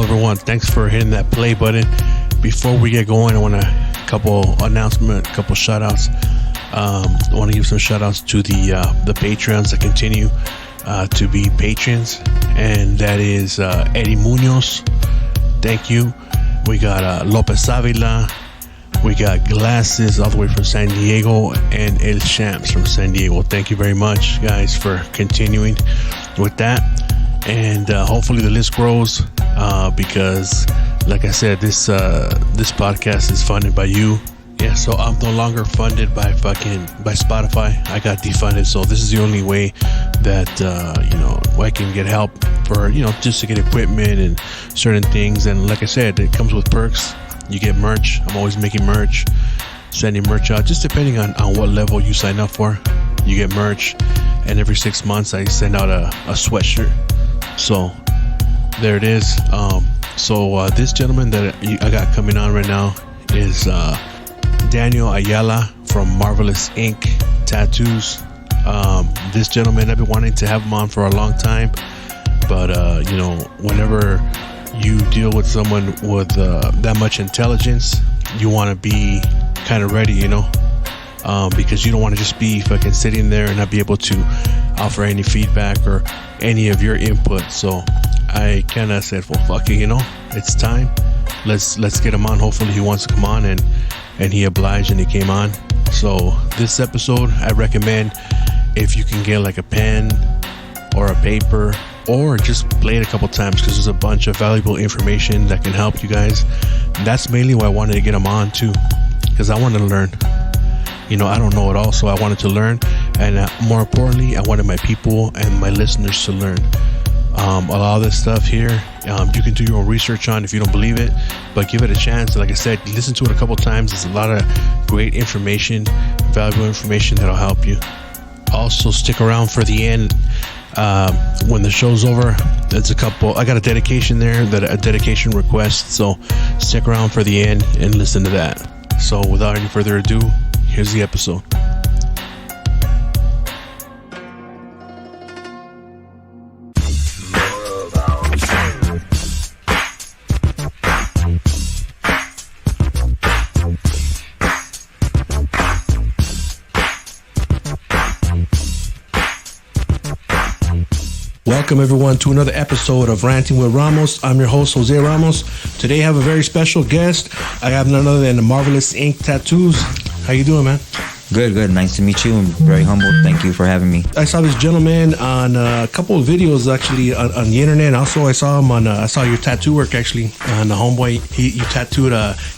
everyone. Thanks for hitting that play button. Before we get going, I want a couple shout outs. I want to give some shout outs to the Patreons that continue to be patrons, and that is Eddie Munoz. Thank you. We got Lopez Avila. We got Glasses all the way from San Diego, and El Shams from San Diego. Thank you very much, guys, for continuing with that. And hopefully the list grows because, like I said, this podcast is funded by you. Yeah, so I'm no longer funded by Spotify. I got defunded, so this is the only way that I can get help for just to get equipment and certain things. And like I said, it comes with perks. You get merch. I'm always making merch, sending merch out, just depending on what level you sign up for. You get merch, and every 6 months I send out a sweatshirt. So there it is. So this gentleman that I got coming on right now is Daniel Ayala from Marvelous Ink Tattoos. This gentleman, I've been wanting to have him on for a long time, but whenever you deal with someone with that much intelligence, you want to be kind of ready, because you don't want to just be fucking sitting there and not be able to offer any feedback or any of your input. So I kind of said, well, fuck it, it's time. Let's get him on. Hopefully he wants to come on, and he obliged and he came on. So this episode, I recommend if you can get like a pen or a paper, or just play it a couple times, because there's a bunch of valuable information that can help you guys. And that's mainly why I wanted to get them on too, because I wanted to learn. I don't know it all, so I wanted to learn, and more importantly, I wanted my people and my listeners to learn. A lot of this stuff here, you can do your own research on if you don't believe it, but give it a chance. Like I said, listen to it a couple times. There's a lot of great information, valuable information that'll help you. Also, stick around for the end. When the show's over, I got a dedication there, a dedication request, so stick around for the end and listen to that. So without any further ado, here's the episode. Welcome everyone to another episode of Ranting with Ramos. I'm your host, Jose Ramos. Today I have a very special guest. I have none other than the Marvelous Ink Tattoos. How you doing, man? Good. Nice to meet you. I'm very humbled. Thank you for having me. I saw this gentleman on a couple of videos actually on the internet. Also, I saw him I saw your tattoo work actually on the homeboy. You tattooed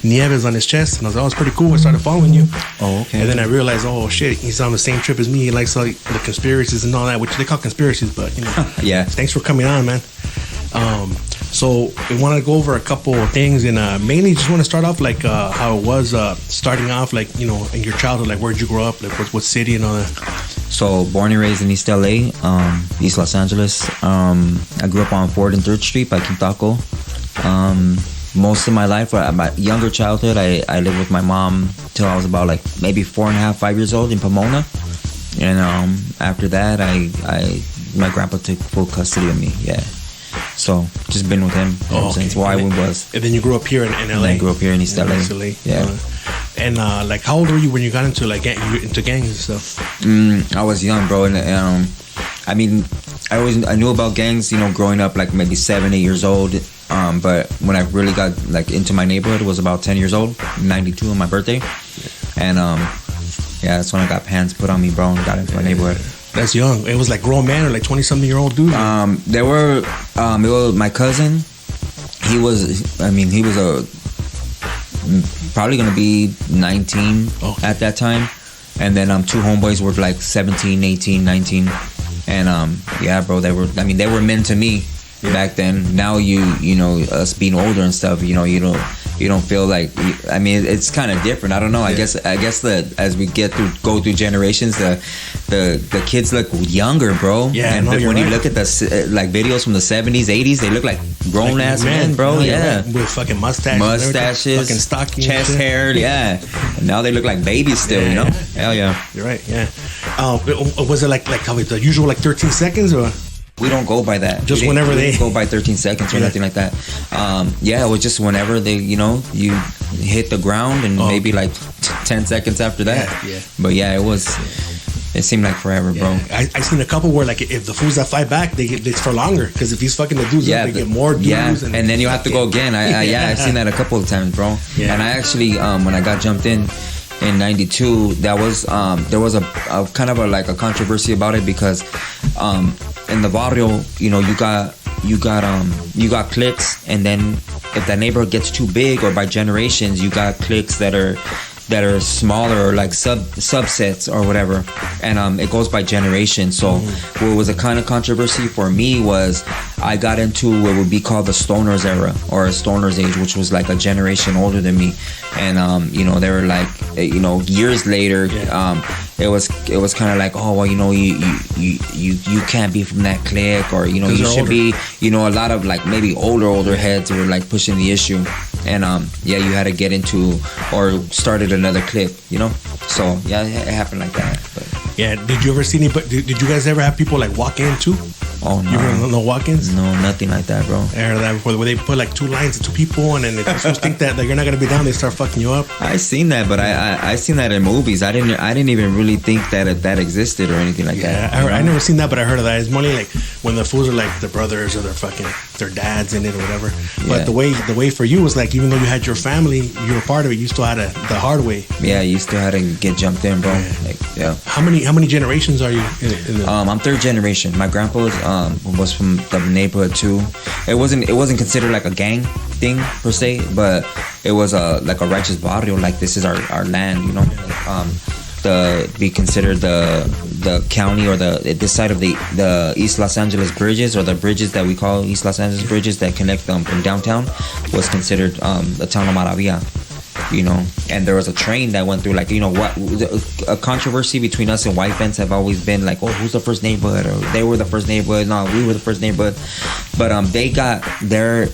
Nieves on his chest, and I was like, oh, it's pretty cool. I started following you. Oh, okay. And then I realized, oh shit, he's on the same trip as me. He likes the conspiracies and all that, which they call conspiracies, but yeah. Thanks for coming on, man. So we want to go over a couple of things, and mainly just want to start off like how it was starting off, like in your childhood, like where'd you grow up, like what city and all that. So born and raised in East LA, East Los Angeles. I grew up on 4th and 3rd Street by Quintaco. Most of my life, my younger childhood, I lived with my mom till I was about like maybe 4.5, 5 years old in Pomona, and after that, my grandpa took full custody of me. Yeah. So just been with him since Wildwood was. And then you grew up here in LA. And I grew up here in East LA. Yeah. And like, how old were you when you got into into gangs and stuff? I was young, bro, and I mean, I knew about gangs, growing up, like maybe 7, 8 years old. But when I really got like into my neighborhood, was about 10 years old, 92 on my birthday, and that's when I got pants put on me, bro, and got into my neighborhood. That's young. It was like grown man or like 20-something-year-old dude. It was my cousin. He was probably gonna be 19 at that time, and then 2 homeboys were like 17, 18, 19, and bro, they were men to me back then. Now us being older and stuff, you don't feel like, it's kind of different. I don't know. Yeah. I guess that as we go through generations, the kids look younger, bro. Yeah. And when you look at the like videos from the 70s, 80s, they look like grown ass men, bro. No, yeah. Right. With fucking mustaches, fucking stocky, chest hair. Yeah. And now they look like babies still. Yeah. Hell yeah. You're right. Yeah. Was it like the usual like 13 seconds or? We don't go by that. Just whenever they go by 13 seconds or nothing like that. It was just whenever they, you hit the ground and maybe like 10 seconds after that. Yeah. But it seemed like forever, bro. I seen a couple where like if the fools that fight back, it's for longer because if he's fucking the dudes, they get more dudes. Yeah, and then you have to go again. I've seen that a couple of times, bro. Yeah. And I actually, when I got jumped in '92, that was there was a kind of a controversy about it because in the barrio, you got cliques, and then if that neighborhood gets too big or by generations, you got cliques that are smaller or like subsets or whatever, and it goes by generation. So what was a kind of controversy for me was I got into what would be called the Stoners era or a Stoners age, which was like a generation older than me, and they were like years later. It was kind of like, oh well, you can't be from that clique, or you should older. Be a lot of like maybe older heads were like pushing the issue, and you had to get into or started another clique, so it happened like that. But. Yeah, did you ever see did you guys ever have people like walk in too? Oh no. You ever no walk-ins? No, nothing like that, bro. I heard that before, where they put like 2 lines of 2 people, and then if you're supposed to think that you're not gonna be down, they start fucking you up. I seen that, but I seen that in movies. I didn't even really think that existed or anything like that. I never seen that, but I heard of that. It's money like when the fools are like their brothers or their dads in it or whatever. But the way for you was like, even though you had your family, you were part of it. You still had the hard way. Yeah, you still had to get jumped in, bro. How many generations are you in the... I'm 3rd generation. My grandpa was from the neighborhood too. It wasn't considered like a gang thing per se, but it was like a righteous barrio. Like this is our land, be considered the county or this side of the East Los Angeles bridges, or the bridges that we call East Los Angeles bridges that connect them from downtown, was considered the town of Maravilla. And there was a train that went through, like, a controversy between us and white fence have always been like, oh, who's the first neighborhood, or they were the first neighborhood, no, we were the first neighborhood. But they got their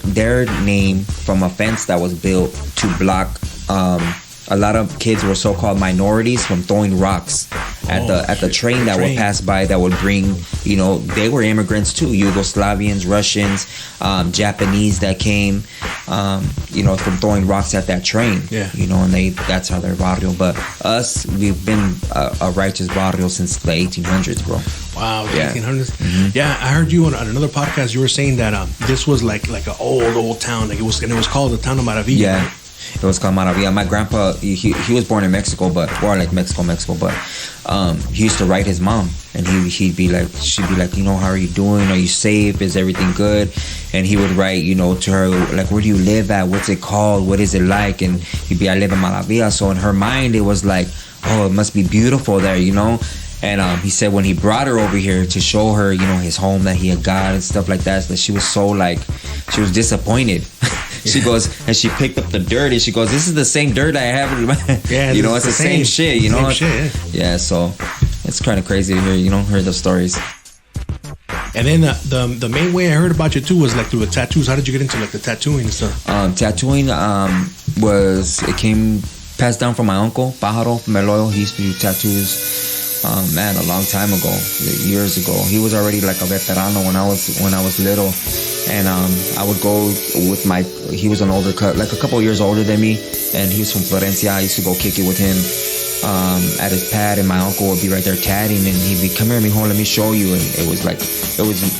name from a fence that was built to block a lot of kids were so-called minorities from throwing rocks at the train that would pass by, that would bring, they were immigrants too, Yugoslavians, Russians, Japanese that came, from throwing rocks at that train. And that's how their barrio. But us, we've been a righteous barrio since the 1800s, bro. Wow, 1800s. Mm-hmm. Yeah, I heard you on another podcast. You were saying that this was like an old town, it was called the town of Maravilla. Yeah. Right? It was called Maravilla. My grandpa, he was born in Mexico, but he used to write his mom, and she'd be like, how are you doing? Are you safe? Is everything good? And he would write, to her, like, where do you live at? What's it called? What is it like? And he'd be, I live in Maravilla. So in her mind, it was like, oh, it must be beautiful there, And he said when he brought her over here to show her, his home that he had got and stuff like that she was she was disappointed. She goes, and she picked up the dirt, and she goes, this is the same dirt I have in my... it's the same shit, Same shit, yeah, so it's kind of crazy to hear, hear the stories. And then the main way I heard about you too was like through the tattoos. How did you get into like the tattooing and stuff? Tattooing it came passed down from my uncle, Pájaro Meloyo. He used to do tattoos. A long time ago, years ago. He was already like a veterano when I was little, and I would go with he was an older cut, like a couple years older than me, and he was from Florencia. I used to go kick it with him at his pad, and my uncle would be right there tatting, and he'd be, come here, mijo, let me show you. And it was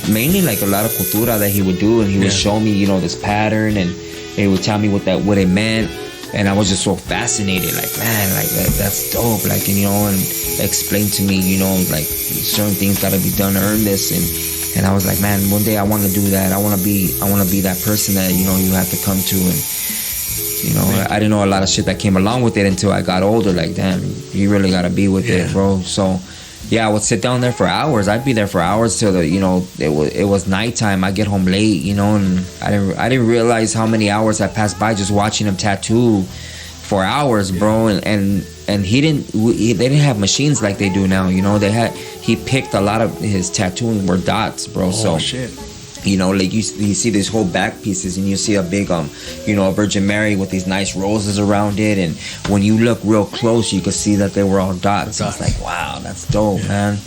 mainly like a lot of cultura that he would do, and he would show me, this pattern, and he would tell me what it meant. And I was just so fascinated, like, man, like that's dope, like, and explain to me, like certain things gotta be done to earn this, and I was like, man, one day I want to do that. I want to be that person that you have to come to, and I didn't know a lot of shit that came along with it until I got older. Like, damn, you really gotta be with it, bro. So. Yeah, I would sit down there for hours. I'd be there for hours till it was nighttime. I'd get home late, and I didn't realize how many hours I passed by just watching him tattoo for hours, bro. And they didn't have machines like they do now, he picked a lot of his tattooing were dots, bro. Oh, shit. Like you see these whole back pieces, and you see a big a Virgin Mary with these nice roses around it, and when you look real close, you could see that they were all dots. It's like, wow, that's dope, man.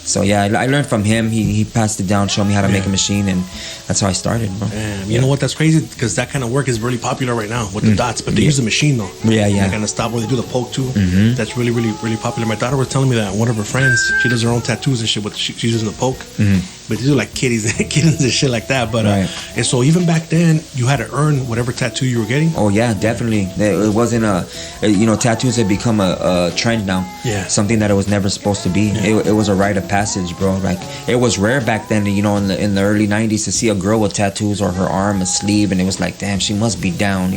So yeah, I learned from him. He passed it down, showed me how to make a machine, and that's how I started, bro. You know what? That's crazy because that kind of work is really popular right now with the dots, but they use the machine though. Yeah. They kind of stop where they do the poke too. That's really, really, really popular. My daughter was telling me that one of her friends, she does her own tattoos and shit, but she's using the poke. But they do like kittens and shit like that. But and so even back then, you had to earn whatever tattoo you were getting. Oh yeah, definitely. It wasn't tattoos have become a trend now. Yeah. Something that it was never supposed to be. It was a rite of passage, bro. Like it was rare back then, in the early 90s to see a girl with tattoos or her arm, a sleeve, and it was like, damn, she must be down,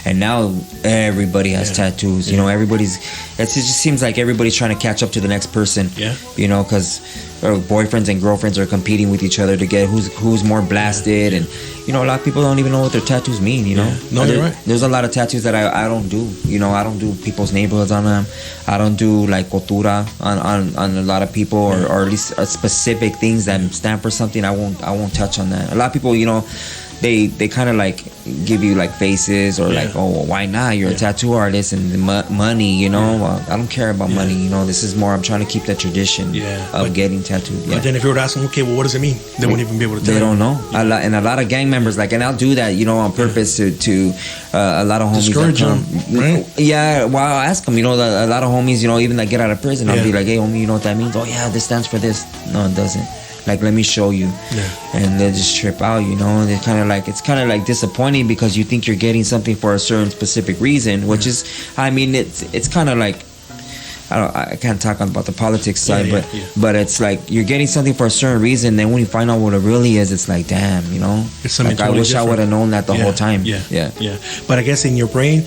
And now everybody has tattoos. It just seems like everybody's trying to catch up to the next person. Yeah. Because boyfriends and girlfriends are competing with each other to get who's more blasted, and a lot of people don't even know what their tattoos mean. No, you're right. There's a lot of tattoos that I don't do. I don't do people's neighborhoods on them. I don't do like cultura on a lot of people, or at least specific things that stand for something. I won't touch on that. A lot of people, they kind of like give you like faces or like, oh, well, why not? You're a tattoo artist and money, Well, I don't care about money, This is more, I'm trying to keep that tradition of getting tattooed. But then if you were to ask them, okay, well, what does it mean? They won't even be able to tell. They don't know. And a lot of gang members, and I'll do that, on purpose to a lot of homies discourage that come. them, right? Yeah, well, I'll ask them, a lot of homies, even that get out of prison, I'll be like, hey, homie, you know what that means? Oh, yeah, this stands for this. No, it doesn't. Like, let me show you. And they just trip out, They're kind of like, it's kind of like disappointing because you think you're getting something for a certain specific reason, which is, it's kind of like, I can't talk about the politics side, but it's like you're getting something for a certain reason. Then when you find out what it really is, it's like, damn, It's something like, I wish I would have known that the whole time. Yeah. But I guess in your brain,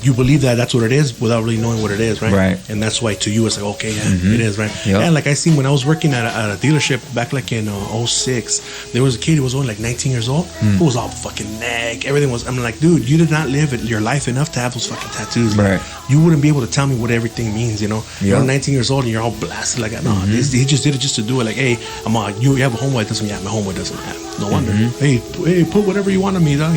you believe that that's what it is without really knowing what it is, right? Right. And that's why to you it's like, okay, it is, right? Yep. Yeah, like I seen when I was working at a dealership back like in 06, there was a kid who was only like 19 years old who was all fucking neck. Everything was, I'm like, dude, you did not live your life enough to have those fucking tattoos. Right. You wouldn't be able to tell me what everything means. You're 19 years old and you're all blasted like that. No, he just did it just to do it. Like, hey, you have a homeboy that doesn't. Yeah, my homeboy doesn't have. No wonder. Hey, put whatever you want on me, though.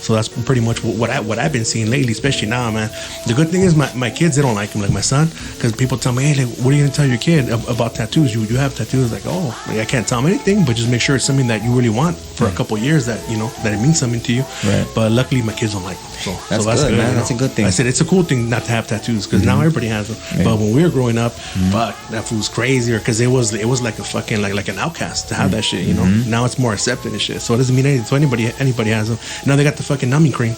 So that's pretty much what I've been seeing lately, especially now, man. The good thing is my kids, they don't like him, like my son, because people tell me, hey, like, what are you gonna tell your kid about tattoos? You have tattoos? Like, oh, I can't tell him anything, but just make sure it's something that you really want for a couple of years, that that it means something to you. Right. But luckily, my kids don't like them. So that's good, man. That's a good thing. I said it's a cool thing not to have tattoos because now everybody has them. Right. But when we were growing up, fuck, that fool's crazier because it was like a fucking like an outcast to have that shit. Now it's more accepted and shit. So it doesn't mean anything. So anybody has them. Now they got the fucking numbing cream.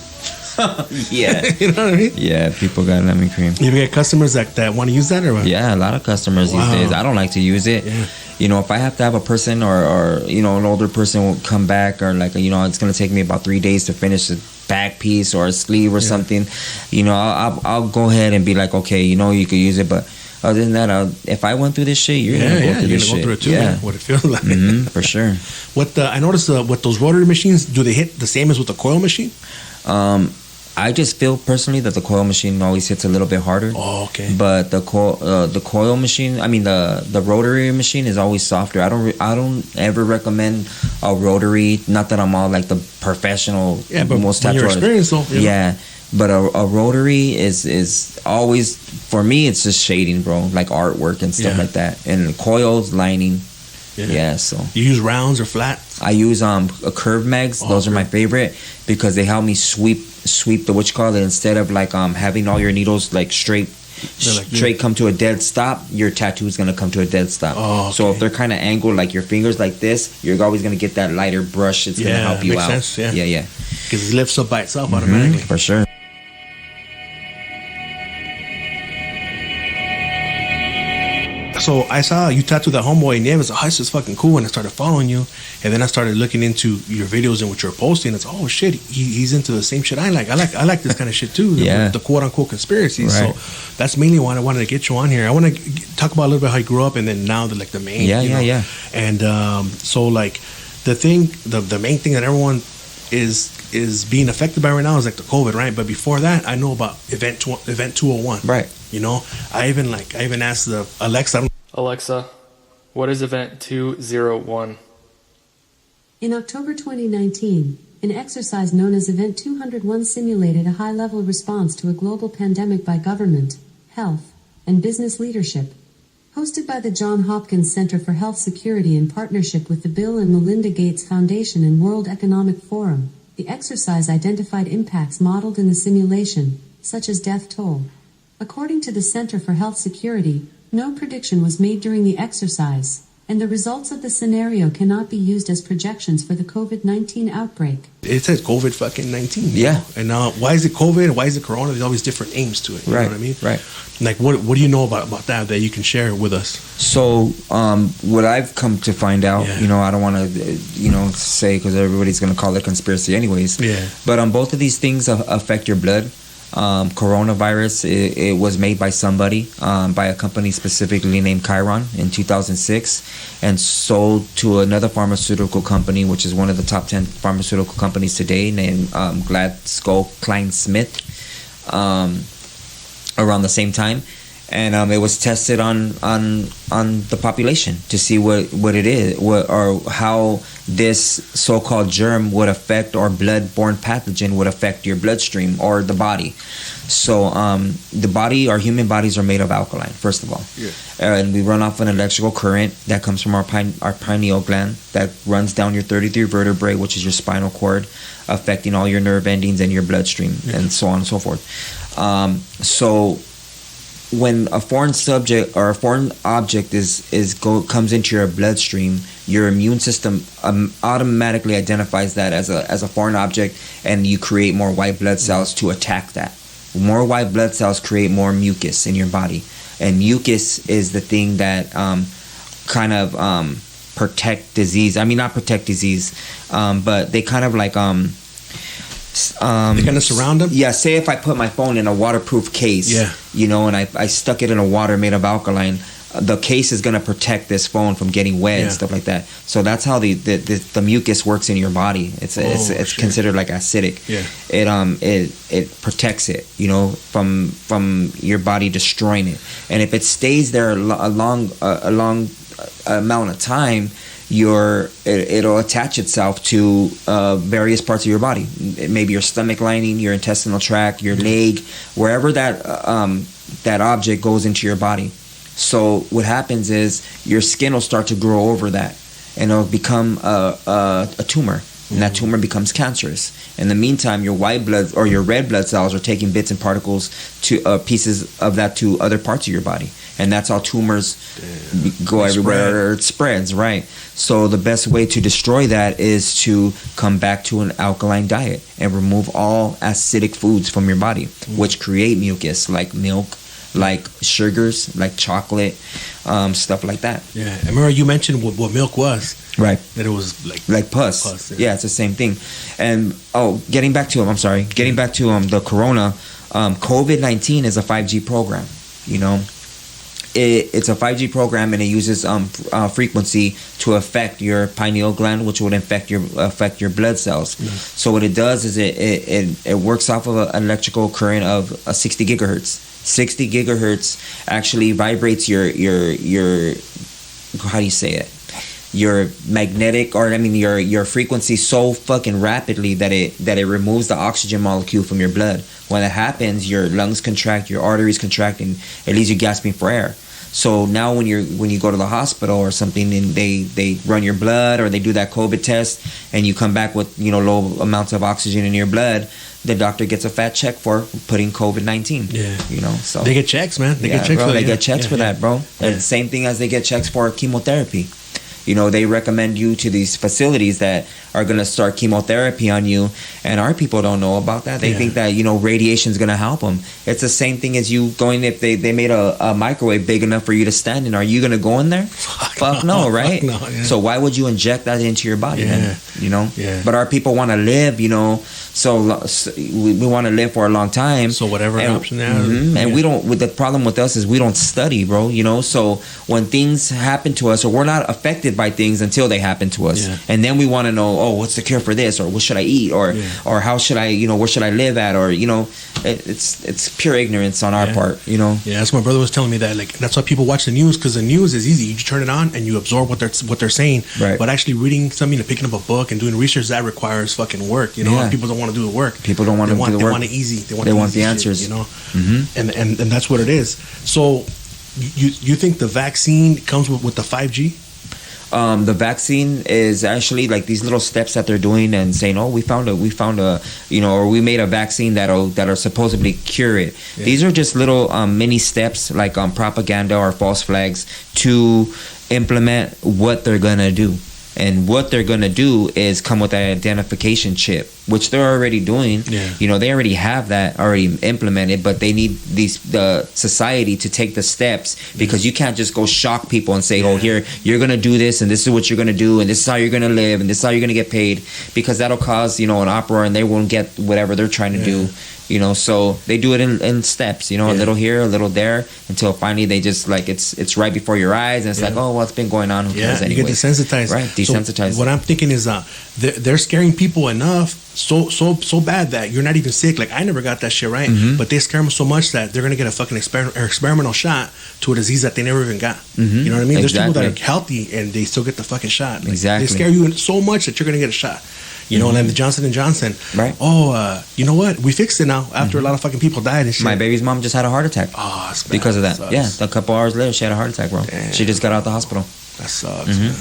Yeah. You know what I mean? Yeah, people got lemon cream. You get customers that want to use that or what? Yeah, a lot of customers these days. I don't like to use it. Yeah. If I have to have a person or an older person will come back, or like, it's going to take me about 3 days to finish a back piece or a sleeve or something, I'll go ahead and be like, okay, you could use it, but other than that, if I went through this shit, you're gonna go through this shit. You're gonna go through it too. Man, what it feels like. For sure. I noticed with those rotary machines, do they hit the same as with the coil machine? I just feel personally that the coil machine always hits a little bit harder. Oh, okay. But the coil machine, the rotary machine is always softer. I don't ever recommend a rotary. Not that I'm all like the professional. Yeah, but most when you're experienced though. Yeah. But a rotary is always, for me, it's just shading, bro, like artwork and stuff like that. And coils, lining. Yeah, so you use rounds or flat? I use curve mags. Those are my favorite because they help me sweep the instead of like having all your needles like straight come to a dead stop. Your tattoo is gonna come to a dead stop. Oh, okay. So if they're kind of angled like your fingers like this, you're always gonna get that lighter brush. It's gonna help you out. Makes sense. Yeah. Because it lifts up by itself Mm-hmm, automatically. for sure. So I saw you tattoo that homeboy, and yeah, it was this is fucking cool. And I started following you, and then I started looking into your videos and what you're posting. It's oh shit, he's into the same shit I like. I like this kind of shit too. The quote unquote conspiracies. Right. So that's mainly why I wanted to get you on here. I want to talk about a little bit how you grew up, and then now the main. Yeah. And so like the main thing that everyone is being affected by right now is like the COVID, right? But before that, I know about Event 201. Right. I even asked the Alexa, what is Event 201? In October 2019, an exercise known as Event 201 simulated a high-level response to a global pandemic by government, health, and business leadership. Hosted by the Johns Hopkins Center for Health Security in partnership with the Bill and Melinda Gates Foundation and World Economic Forum, the exercise identified impacts modeled in the simulation, such as death toll. According to the Center for Health Security, no prediction was made during the exercise, and the results of the scenario cannot be used as projections for the COVID-19 outbreak. It says COVID fucking 19. Yeah. And now, why is it COVID? Why is it Corona? There's always different names to it. You know what I mean? Right. Like, what do you know about that you can share with us? So, what I've come to find out, Yeah. I don't want to, say, because everybody's going to call it conspiracy anyways. Yeah. But both of these things affect your blood. Coronavirus, it was made by somebody, by a company specifically named Chiron in 2006, and sold to another pharmaceutical company, which is one of the top 10 pharmaceutical companies today, named GlaxoSmithKline, around the same time. And it was tested on the population to see what it is, or how this so-called germ would affect, or blood-borne pathogen would affect your bloodstream or the body. So the body, our human bodies are made of alkaline, first of all. Yeah. And we run off an electrical current that comes from our pineal gland that runs down your 33 vertebrae, which is your spinal cord, affecting all your nerve endings and your bloodstream, and so on and so forth. So when a foreign subject or a foreign object comes into your bloodstream, your immune system automatically identifies that as a foreign object, and you create more white blood cells to attack that. More white blood cells create more mucus in your body, and mucus is the thing that kind of protect disease. I mean, not protect disease, but they kind of like they kind of surround them? Yeah, say if I put my phone in a waterproof case, and I stuck it in a water made of alkaline, the case is going to protect this phone from getting wet and stuff like that. So that's how the mucus works in your body. It's considered like acidic. Yeah. It protects it, from your body destroying it. And if it stays there a long amount of time, it'll attach itself to various parts of your body. Maybe your stomach lining, your intestinal tract, your leg, wherever that object goes into your body. So what happens is your skin will start to grow over that, and it'll become a tumor, and that tumor becomes cancerous. In the meantime, your white blood or your red blood cells are taking bits and particles to pieces of that to other parts of your body, and that's how tumors go everywhere. It spreads, right? So the best way to destroy that is to come back to an alkaline diet and remove all acidic foods from your body, which create mucus, like milk, like sugars, like chocolate, stuff like that. Yeah, I remember you mentioned what milk was. Right. That it was like pus. Yeah, it's the same thing. And getting back to the corona, COVID-19 is a 5G program. It's a 5G program, and it uses frequency to affect your pineal gland, which would affect your blood cells. So what it does is it works off of an electrical current of 60 gigahertz. 60 gigahertz actually vibrates your how do you say it? Your magnetic, your frequency so fucking rapidly that it removes the oxygen molecule from your blood. When that happens, your lungs contract, your arteries contract, and it leaves you gasping for air. So now when you go to the hospital or something, and they run your blood or they do that COVID test, and you come back with low amounts of oxygen in your blood, the doctor gets a fat check for putting COVID-19. Yeah. So they get checks, man. They get checks bro, for that. They get checks for that, bro. And the same thing as they get checks for chemotherapy. They recommend you to these facilities that are going to start chemotherapy on you, and our people don't know about that. They think that radiation is going to help them. It's the same thing as you going, if they made a microwave big enough for you to stand in, are you going to go in there? Fuck no, right? Fuck no, yeah. So why would you inject that into your body then? Yeah. But our people want to live, so we want to live for a long time. So whatever option there. And we don't. The problem with us is we don't study, bro. So when things happen to us, or we're not affected by things until they happen to us, and then we want to know, what's the cure for this, or what should I eat, or how should I, where should I live at, or it's pure ignorance on our part. Yeah, that's my brother was telling me that. Like, that's why people watch the news, because the news is easy. You just turn it on and you absorb what they're saying. Right. But actually reading something, and picking up a book and doing research, that requires fucking work. People don't want to do the work. People don't want to do the work. They want it easy. They want the answers. Shit, And that's what it is. So you think the vaccine comes with the 5G? The vaccine is actually like these little steps that they're doing and saying, oh, we found a, or we made a vaccine that'll supposedly cure it. Yeah. These are just little mini steps, like propaganda or false flags to implement what they're gonna do. And what they're going to do is come with that identification chip, which they're already doing. Yeah. They already have that already implemented, but they need the society to take the steps, because you can't just go shock people and say, oh, here, you're going to do this, and this is what you're going to do, and this is how you're going to live, and this is how you're going to get paid, because that'll cause, an uproar, and they won't get whatever they're trying to do. So they do it in steps, a little here, a little there, until finally they just like it's right before your eyes, and it's like, oh, well, it's been going on. Who cares anyway? You get desensitized. Right, desensitized. So what I'm thinking is they're scaring people enough so bad that you're not even sick. Like, I never got that shit, right? Mm-hmm. But they scare them so much that they're gonna get a fucking experimental shot to a disease that they never even got. Mm-hmm. You know what I mean? Exactly. There's people that are healthy and they still get the fucking shot. Like, exactly. They scare you so much that you're gonna get a shot. And then the Johnson & Johnson. Right. Oh, you know what? We fixed it now after a lot of fucking people died and shit. My baby's mom just had a heart attack. Oh, that's bad. Because of that. Sucks. Yeah, a couple hours later, she had a heart attack, bro. Damn. She just got out of the hospital. That sucks, man.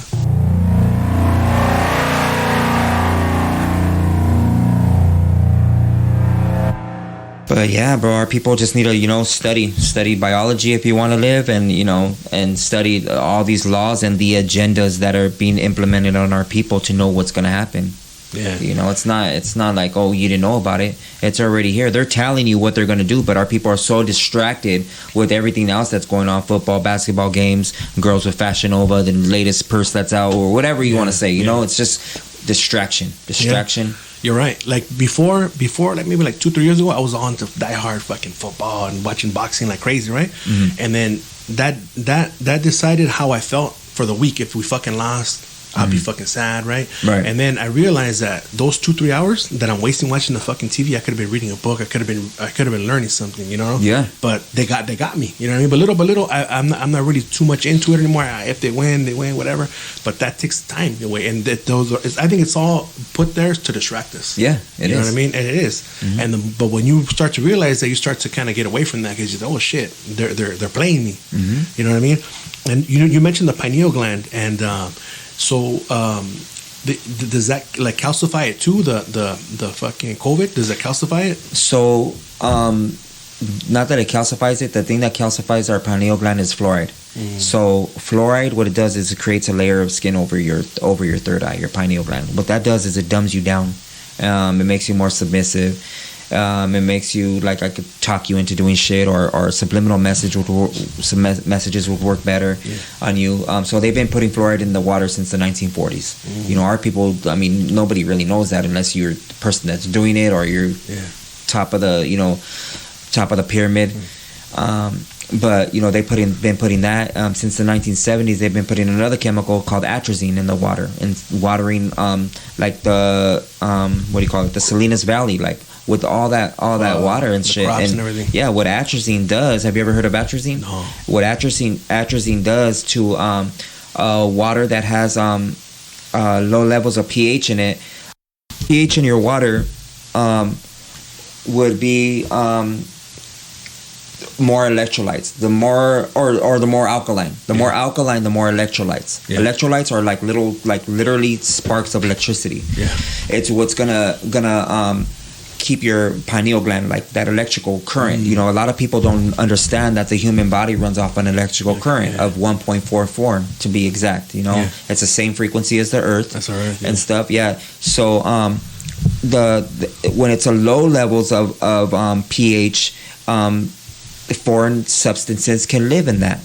But yeah, bro, our people just need to, study biology if you want to live, and, and study all these laws and the agendas that are being implemented on our people to know what's going to happen. Yeah. It's not like, oh, you didn't know about it. It's already here. They're telling you what they're going to do, but our people are so distracted with everything else that's going on, football, basketball games, girls with Fashion Nova, the latest purse that's out, or whatever you want to say. It's just distraction. Yeah. You're right. Like before, like maybe like 2-3 years ago, I was on to diehard fucking football and watching boxing like crazy, right? Mm-hmm. And then that decided how I felt for the week. If we fucking lost, I'd be fucking sad, right? Right. And then I realized that those 2-3 hours that I'm wasting watching the fucking TV, I could have been reading a book. I could have been learning something, Yeah. But they got me, you know what I mean? But little by little, I'm not really too much into it anymore. If they win, whatever. But that takes time away, and I think it's all put there to distract us. Yeah, it is. You know what I mean? And it is. Mm-hmm. But when you start to realize that, you start to kind of get away from that, because you oh shit, they're playing me. Mm-hmm. You know what I mean? And you mentioned the pineal gland, and so does that like calcify it too? The fucking COVID, does it calcify it? So not that it calcifies it. The thing that calcifies our pineal gland is fluoride. So fluoride, what it does is it creates a layer of skin over your third eye, your pineal gland. What that does is it dumbs you down. It makes you more submissive. It makes you like I could talk you into doing shit, or subliminal messages would work better on you. So they've been putting fluoride in the water since the 1940s. Our people, I mean, nobody really knows that unless you're the person that's doing it, or you're top of the pyramid. But they've been putting that since the 1970s. They've been putting another chemical called atrazine in the water, and watering like the what do you call it, the Salinas Valley, like with all that water and shit, and everything. Yeah, what atrazine does? Have you ever heard of atrazine? No. What atrazine does to water that has low levels of pH in it? pH in your water would be more electrolytes. The more or the more alkaline. The more alkaline, the more electrolytes. Yeah. Electrolytes are like literally sparks of electricity. Yeah. It's what's gonna keep your pineal gland, like that electrical current. A lot of people don't understand that the human body runs off an electrical current of 1.44 to be exact. It's the same frequency as the earth. That's all right. And stuff. Yeah. So the when it's a low levels of pH, foreign substances can live in that.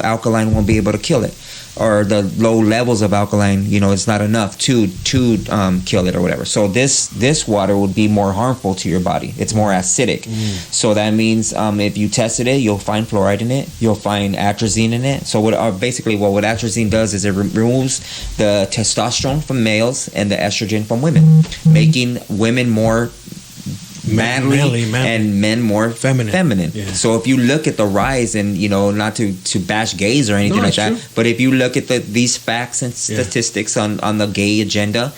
Alkaline won't be able to kill it, or the low levels of alkaline, it's not enough to kill it or whatever. So this water would be more harmful to your body. It's more acidic. So that means if you tested it, you'll find fluoride in it. You'll find atrazine in it. So what atrazine does is it removes the testosterone from males and the estrogen from women, making women more manly and men more feminine. Yeah. So if you look at the rise, and not to bash gays or anything that, but if you look at these facts and statistics on the gay agenda,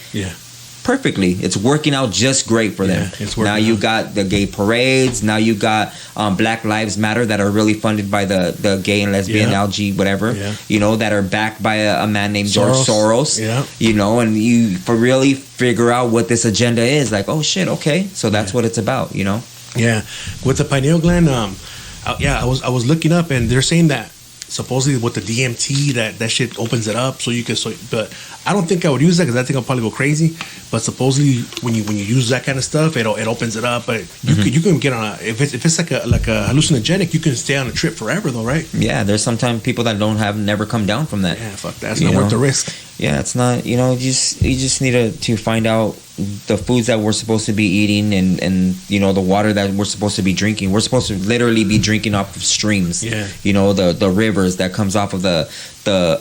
perfectly. It's working out just great for them. It's working now you out. got the gay parades. Now you got Black Lives Matter that are really funded by the gay and lesbian, LG, whatever. Yeah. You know, that are backed by a man named George Soros. Yeah. You know, and you for really figure out what this agenda is. Like, oh shit, okay, so that's what it's about. You know. Yeah, with the pineal gland, I was looking up, and they're saying that supposedly with the DMT that shit opens it up, so you can. But I don't think I would use that because I think I'll probably go crazy. But supposedly when you use that kind of stuff, it opens it up. But you can get on if it's like a hallucinogenic, you can stay on a trip forever though, right? Yeah, there's sometimes people that never come down from that. Yeah, fuck that. It's not worth the risk. Yeah, it's not. You know, you just need to find out the foods that we're supposed to be eating and you know the water that we're supposed to be drinking. We're supposed to literally be drinking off of streams. Yeah. You know, the rivers that comes off of the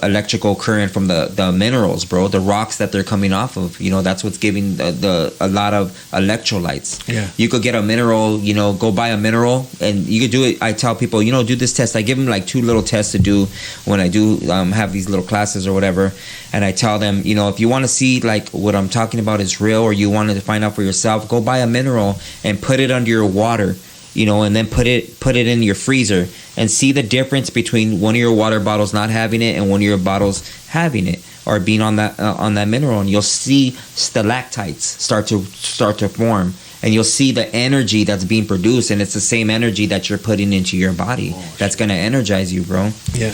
electrical current from the minerals, bro. The rocks that they're coming off of. You know, that's what's giving a lot of electrolytes. Yeah. You could get a mineral. You know, go buy a mineral and you could do it. I tell people, you know, do this test. I give them like 2 little tests to do when I do have these little classes or whatever. And I tell them, you know, if you want to see like what I'm talking about is real, or you wanted to find out for yourself, go buy a mineral and put it under your water, you know, and then put it in your freezer and see the difference between one of your water bottles not having it and one of your bottles having it or being on that mineral, and you'll see stalactites start to form, and you'll see the energy that's being produced, and it's the same energy that you're putting into your body that's going to energize you, bro. Yeah.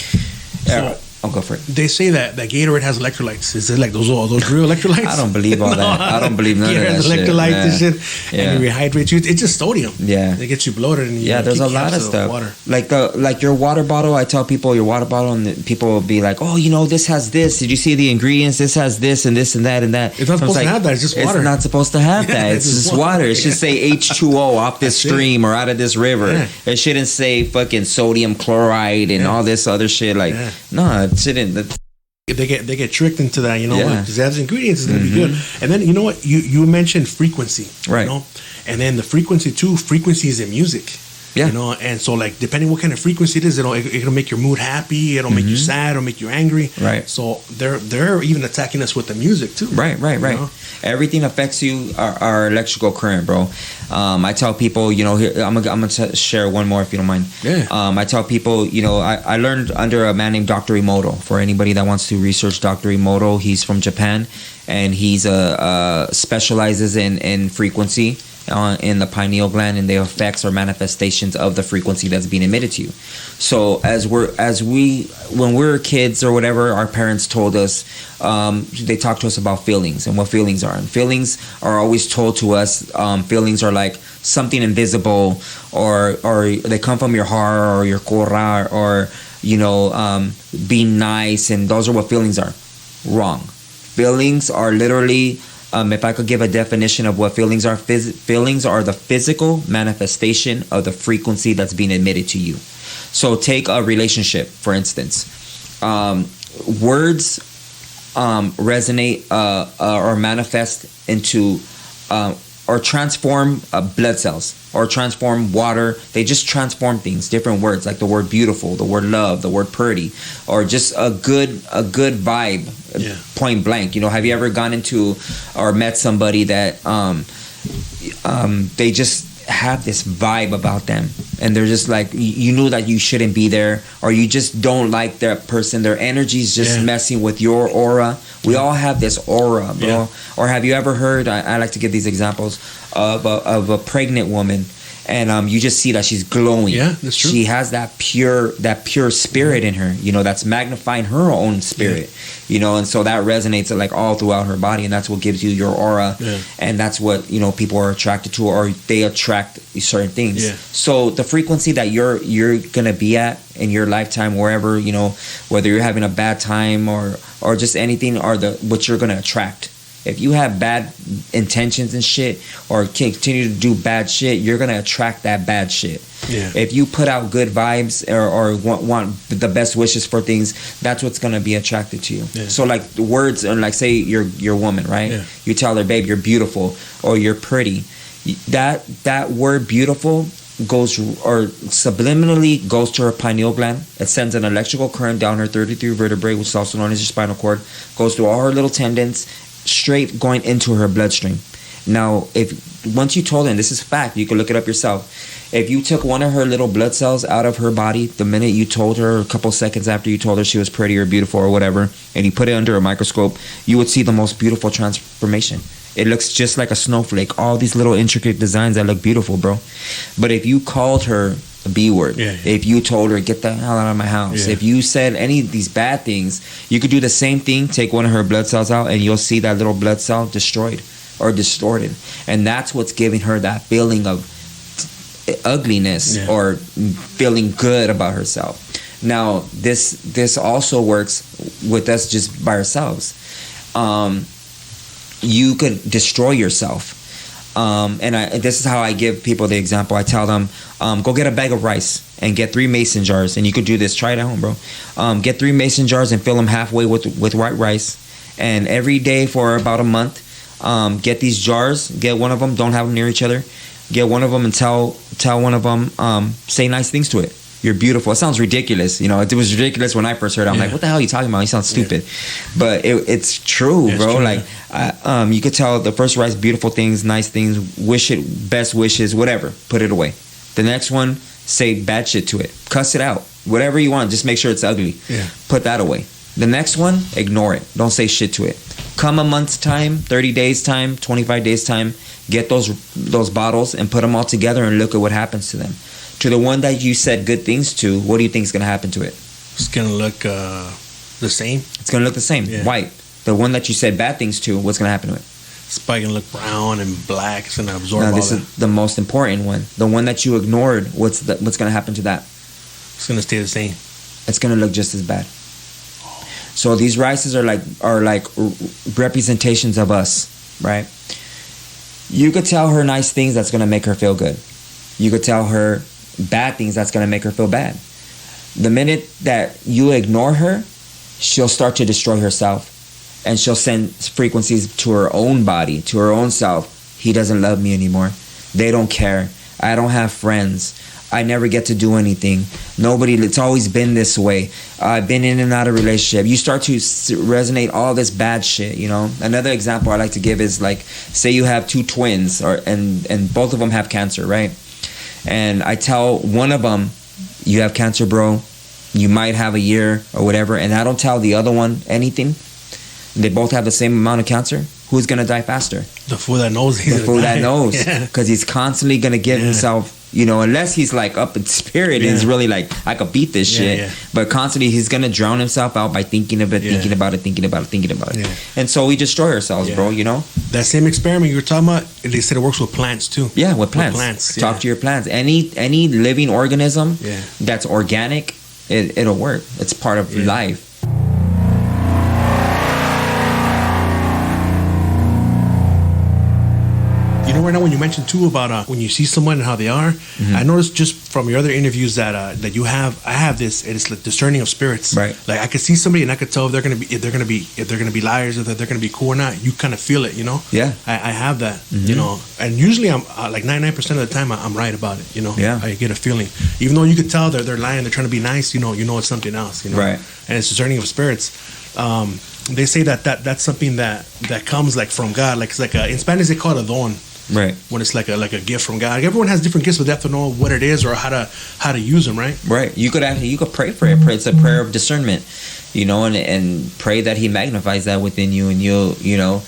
So, I'll go for it. they say that Gatorade has electrolytes. Is it like those real electrolytes? I don't believe all that. I don't believe none of Gatorade that has shit. electrolytes and Yeah. shit. And it rehydrates you. It's just sodium. Yeah. It gets you bloated. And There's a lot of stuff. Water. Like your water bottle. I tell people your water bottle, and people will be like, "Oh, you know, this has this. Did you see the ingredients? This has this and this and that and that." It's not supposed to have that. It's just water. It's not supposed to have Yeah, that. It's just water. It should say H2O off this That's it. stream or out of this river. Yeah. It shouldn't say fucking sodium chloride and all this other shit. Like, no, it shouldn't. They get tricked into that, you know, Yeah. because it has ingredients, it's gonna be good. And then you know what, you mentioned frequency, Right. You know, and then the frequency is in music. Yeah. You know, and so like depending what kind of frequency it is, it'll make your mood happy, it'll make you sad, it'll make you angry. Right. So they're even attacking us with the music too. Right. You know? Everything affects you, our electrical current, bro. I tell people, you know, here, I'm gonna share one more if you don't mind. Yeah. I tell people, you know, I learned under a man named Dr. Emoto. For anybody that wants to research Dr. Emoto, he's from Japan, and he's specializes in frequency. In the pineal gland and the effects or manifestations of the frequency that's being emitted to you. So when we were kids or whatever, our parents told us, they talked to us about feelings and what feelings are. And feelings are always told to us, feelings are like something invisible, or they come from your heart or your cora, or you know, being nice, and those are what feelings are. Wrong. Feelings are literally, if I could give a definition of what feelings are, feelings are the physical manifestation of the frequency that's being emitted to you. So take a relationship, for instance. Words resonate or manifest into or transform blood cells, or transform water. They just transform things, different words, like the word beautiful, the word love, the word pretty, or just a good vibe. Yeah. Point blank. You know, have you ever gone into or met somebody that they just have this vibe about them, and they're just like, you knew that you shouldn't be there, or you just don't like that person, their energy's just messing with your aura. We all have this aura, bro. Yeah. Or have you ever heard, I like to give these examples of a pregnant woman, and you just see that she's glowing. Yeah, that's true. She has that pure spirit in her, you know, that's magnifying her own spirit, you know, and so that resonates like all throughout her body, and that's what gives you your aura. And that's what, you know, people are attracted to, or they attract certain things. So the frequency that you're gonna be at in your lifetime, wherever, you know, whether you're having a bad time or just anything, are what you're gonna attract. If you have bad intentions and shit, or continue to do bad shit, you're gonna attract that bad shit. If you put out good vibes or want the best wishes for things, that's what's gonna be attracted to you. So like the words, and like say you're a woman, right? You tell her, babe, you're beautiful, or you're pretty. That word beautiful goes, or subliminally goes to her pineal gland. It sends an electrical current down her 33 vertebrae, which is also known as your spinal cord, goes through all her little tendons, straight going into her bloodstream. Now, if once you told her, and this is fact, you can look it up yourself. If you took one of her little blood cells out of her body the minute you told her, a couple seconds after you told her she was pretty or beautiful or whatever, and you put it under a microscope, you would see the most beautiful transformation. It looks just like a snowflake. All these little intricate designs that look beautiful, bro. But if you called her a B word, if you told her, get the hell out of my house, if you said any of these bad things, you could do the same thing, take one of her blood cells out, and you'll see that little blood cell destroyed or distorted. And that's what's giving her that feeling of ugliness or feeling good about herself. Now, this also works with us just by ourselves. You could destroy yourself. This is how I give people the example. I tell them, go get a bag of rice and get 3 mason jars. And you could do this. Try it at home, bro. Get 3 mason jars and fill them halfway with white rice. And every day for about a month, get these jars. Get one of them. Don't have them near each other. Get one of them and tell one of them, say nice things to it. You're beautiful. It sounds ridiculous. You know, it was ridiculous when I first heard it. I'm like, what the hell are you talking about? You sound stupid. But it's true, bro. True, like, you could tell the first rice, beautiful things, nice things, wish it, best wishes, whatever. Put it away. The next one, say bad shit to it. Cuss it out. Whatever you want. Just make sure it's ugly. Put that away. The next one, ignore it. Don't say shit to it. Come a month's time, 30 days time, 25 days time, get those bottles and put them all together and look at what happens to them. To the one that you said good things to, what do you think is going to happen to it? It's going to look the same. It's going to look the same. White. The one that you said bad things to, what's going to happen to it? It's probably going to look brown and black. It's going to absorb all that. This is the most important one. The one that you ignored, what's going to happen to that? It's going to stay the same. It's going to look just as bad. So these rices are like representations of us, right? You could tell her nice things that's going to make her feel good. You could tell her bad things that's going to make her feel bad. The minute that you ignore her, she'll start to destroy herself, and she'll send frequencies to her own body, to her own self. He doesn't love me anymore. They don't care. I don't have friends. I never get to do anything. Nobody, it's always been this way. I've been in and out of relationship. You start to resonate all this bad shit, you know. Another example I like to give is like, say you have 2 twins and both of them have cancer, right? And I tell one of them, you have cancer, bro. You might have a year or whatever. And I don't tell the other one anything. They both have the same amount of cancer. Who's going to die faster? The fool that knows. The fool that knows. Because he's constantly going to give himself, you know, unless he's like up in spirit and he's really like, I could beat this shit. But constantly he's going to drown himself out by thinking of it, thinking about it. And so we destroy ourselves, bro, you know? That same experiment you were talking about, they said it works with plants too. Yeah, with plants. Talk to your plants. Any living organism that's organic, it'll work. It's part of life. You know, right now when you mentioned too about when you see someone and how they are, I noticed just from your other interviews that I have this, it's like discerning of spirits. Right. Like I could see somebody and I could tell if they're gonna be liars or that they're gonna be cool or not. You kind of feel it, you know. Yeah. I have that, you know, and usually I'm like 99% of the time I'm right about it, you know. Yeah. I get a feeling, even though you could tell they're lying, they're trying to be nice, you know it's something else, you know. Right. And it's discerning of spirits. They say that's something that comes like from God. Like it's like in Spanish they call it a don. Right. When it's like a gift from God. Everyone has different gifts, but they have to know what it is or how to use them, right? Right. You could pray for it. It's a prayer of discernment, you know, and pray that He magnifies that within you, and you know,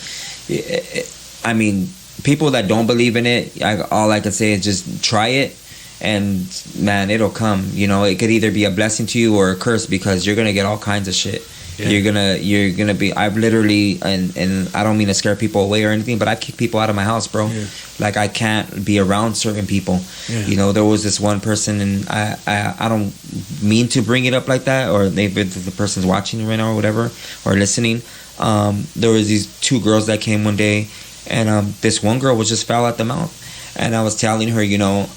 I mean, people that don't believe in it, all I can say is just try it, and man, it'll come. You know, it could either be a blessing to you or a curse, because you're gonna get all kinds of shit. Yeah. You're gonna be. I've literally, and I don't mean to scare people away or anything, but I've kicked people out of my house, bro. Yeah. Like I can't be around certain people. Yeah. You know, there was this one person, and I don't mean to bring it up like that, or maybe the person's watching right now or whatever, or listening. There was these 2 girls that came one day, and this one girl was just foul at the mouth. And I was telling her, you know,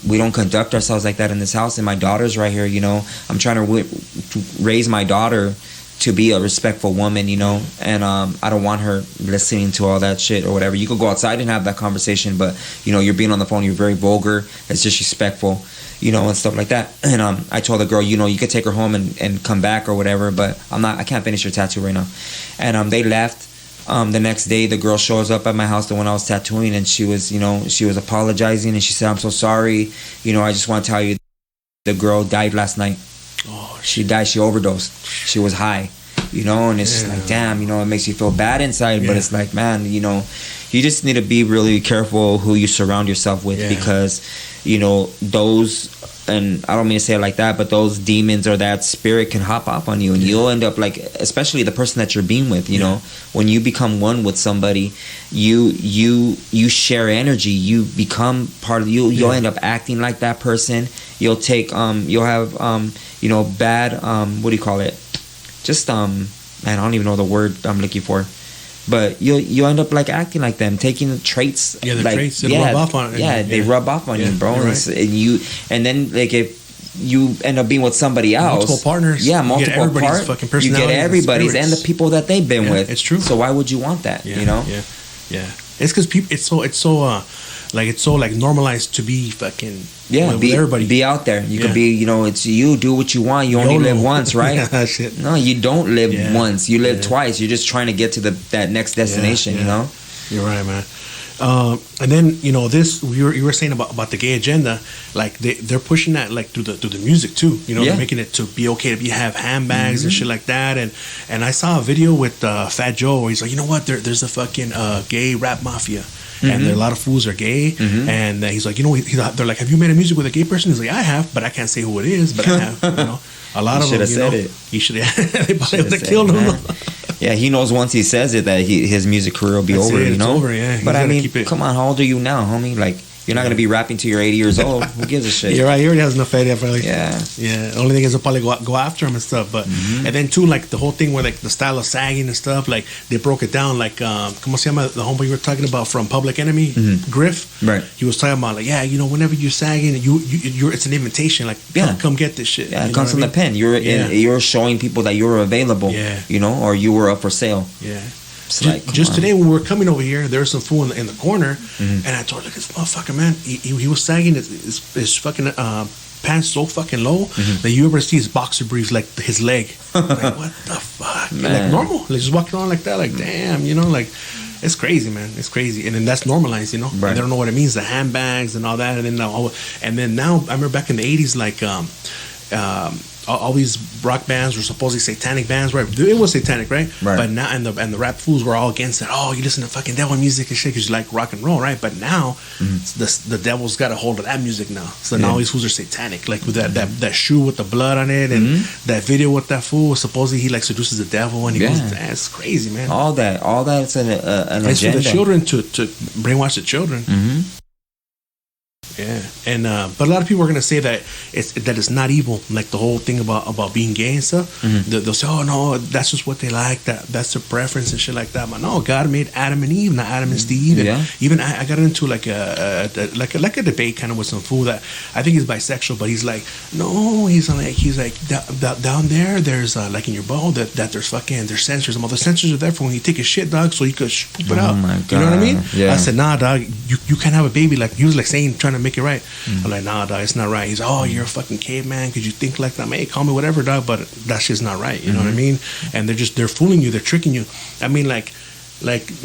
we don't conduct ourselves like that in this house, and my daughter's right here, you know. I'm trying to raise my daughter to be a respectful woman, you know, and I don't want her listening to all that shit or whatever. You could go outside and have that conversation, but, you know, you're being on the phone, you're very vulgar, it's disrespectful, you know, and stuff like that. And I told the girl, you know, you could take her home and come back or whatever, but I can't finish your tattoo right now. And they left. The next day, the girl shows up at my house, the one I was tattooing, and she was apologizing, and she said, "I'm so sorry. I just want to tell you, the girl died last night. Oh, she died. She overdosed. She was high. And it's just like, damn, it makes you feel bad inside, but it's like, man, you just need to be really careful who you surround yourself with, because, those, and I don't mean to say it like that, but those demons or that spirit can hop off on you, and you'll end up like, especially the person that you're being with, when you become one with somebody, you share energy, you become part of you'll end up acting like that person. You'll take you'll have bad what do you call it, just man, I don't even know the word I'm looking for, but you end up like acting like them, taking the traits. Yeah, the like, traits that rub off on it. They rub off on you, bro. Right. And then like if you end up being with somebody else, multiple partners. Multiple partners. Fucking You get everybody's and and the people that they've been with. It's true. So why would you want that? Yeah. It's because people. It's so normalized to be fucking. Yeah, with everybody. Be out there. You could be, it's you, do what you want. You only live once, right? Shit. No, you don't live once. You live twice. You're just trying to get to that next destination, You're right, man. And then this you were saying about the gay agenda, like they're pushing that like through the music too. They're making it to be okay to have handbags and shit like that. And I saw a video with Fat Joe where he's like, there's a fucking gay rap mafia. And a lot of fools are gay, and he's like, they're like, have you made a music with a gay person? He's like, I have, but I can't say who it is, but I have, a lot of them. Should have said it. He should have. They probably would have killed him. Yeah, he knows once he says it that his music career will be over. It's over, yeah. But I mean, come on, how old are you now, homie? Like, you're not gonna be rapping till you're 80 years old. Who gives a shit? You're right. He already has enough idea, probably. Yeah. The only thing is they'll probably go after him and stuff. But and then too, like the whole thing where like the style of sagging and stuff, like they broke it down. Like, ¿cómo se llama the homeboy you were talking about from Public Enemy, Griff? Right. He was talking about like, whenever you're sagging, you're it's an invitation. Like, come get this shit. Yeah, it comes from the pen. You're showing people that you're available. Yeah. Or you were up for sale. Yeah. Like, just today when we were coming over here, there was some fool in the corner, and I told her, look, this motherfucker, man, he was sagging his fucking pants so fucking low that you ever see his boxer briefs like his leg. Like, what the fuck? Like normal, like just walking around like that, like damn, like it's crazy, man. It's crazy, and then that's normalized, Right. And they don't know what it means, the handbags and all that, and then now I remember back in the 80s, like all these rock bands were supposedly satanic bands, right? It was satanic, right? But now, and the rap fools were all against it. Oh, you listen to fucking devil music and shit because you like rock and roll, right? But now, the devil's got a hold of that music now. So now these fools are satanic, like with that shoe with the blood on it, and that video with that fool. Supposedly he like seduces the devil, and he goes, that's crazy, man. All that's an agenda. It's for the children to brainwash the children. Yeah, and but a lot of people are gonna say that it's not evil, like the whole thing about being gay and stuff. They'll say, oh no, that's just what they like, that's their preference and shit like that. But no, God made Adam and Eve, not Adam and Steve. And even I got into like a debate kind of with some fool that I think he's bisexual, but he's like, no, he's like down there, there's like in your ball that there's sensors. The sensors are there for when you take a shit, dog, so you could poop it out. My God. You know what I mean? Yeah. I said, nah, dog, you can't have a baby. Like he was like saying, trying to make it right. I'm like, nah, dog, it's not right. He's like, oh, you're a fucking caveman because you think like that. Hey, call me whatever, dog, but that shit's not right. You know what I mean? And they're fooling you, they're tricking you. I mean, like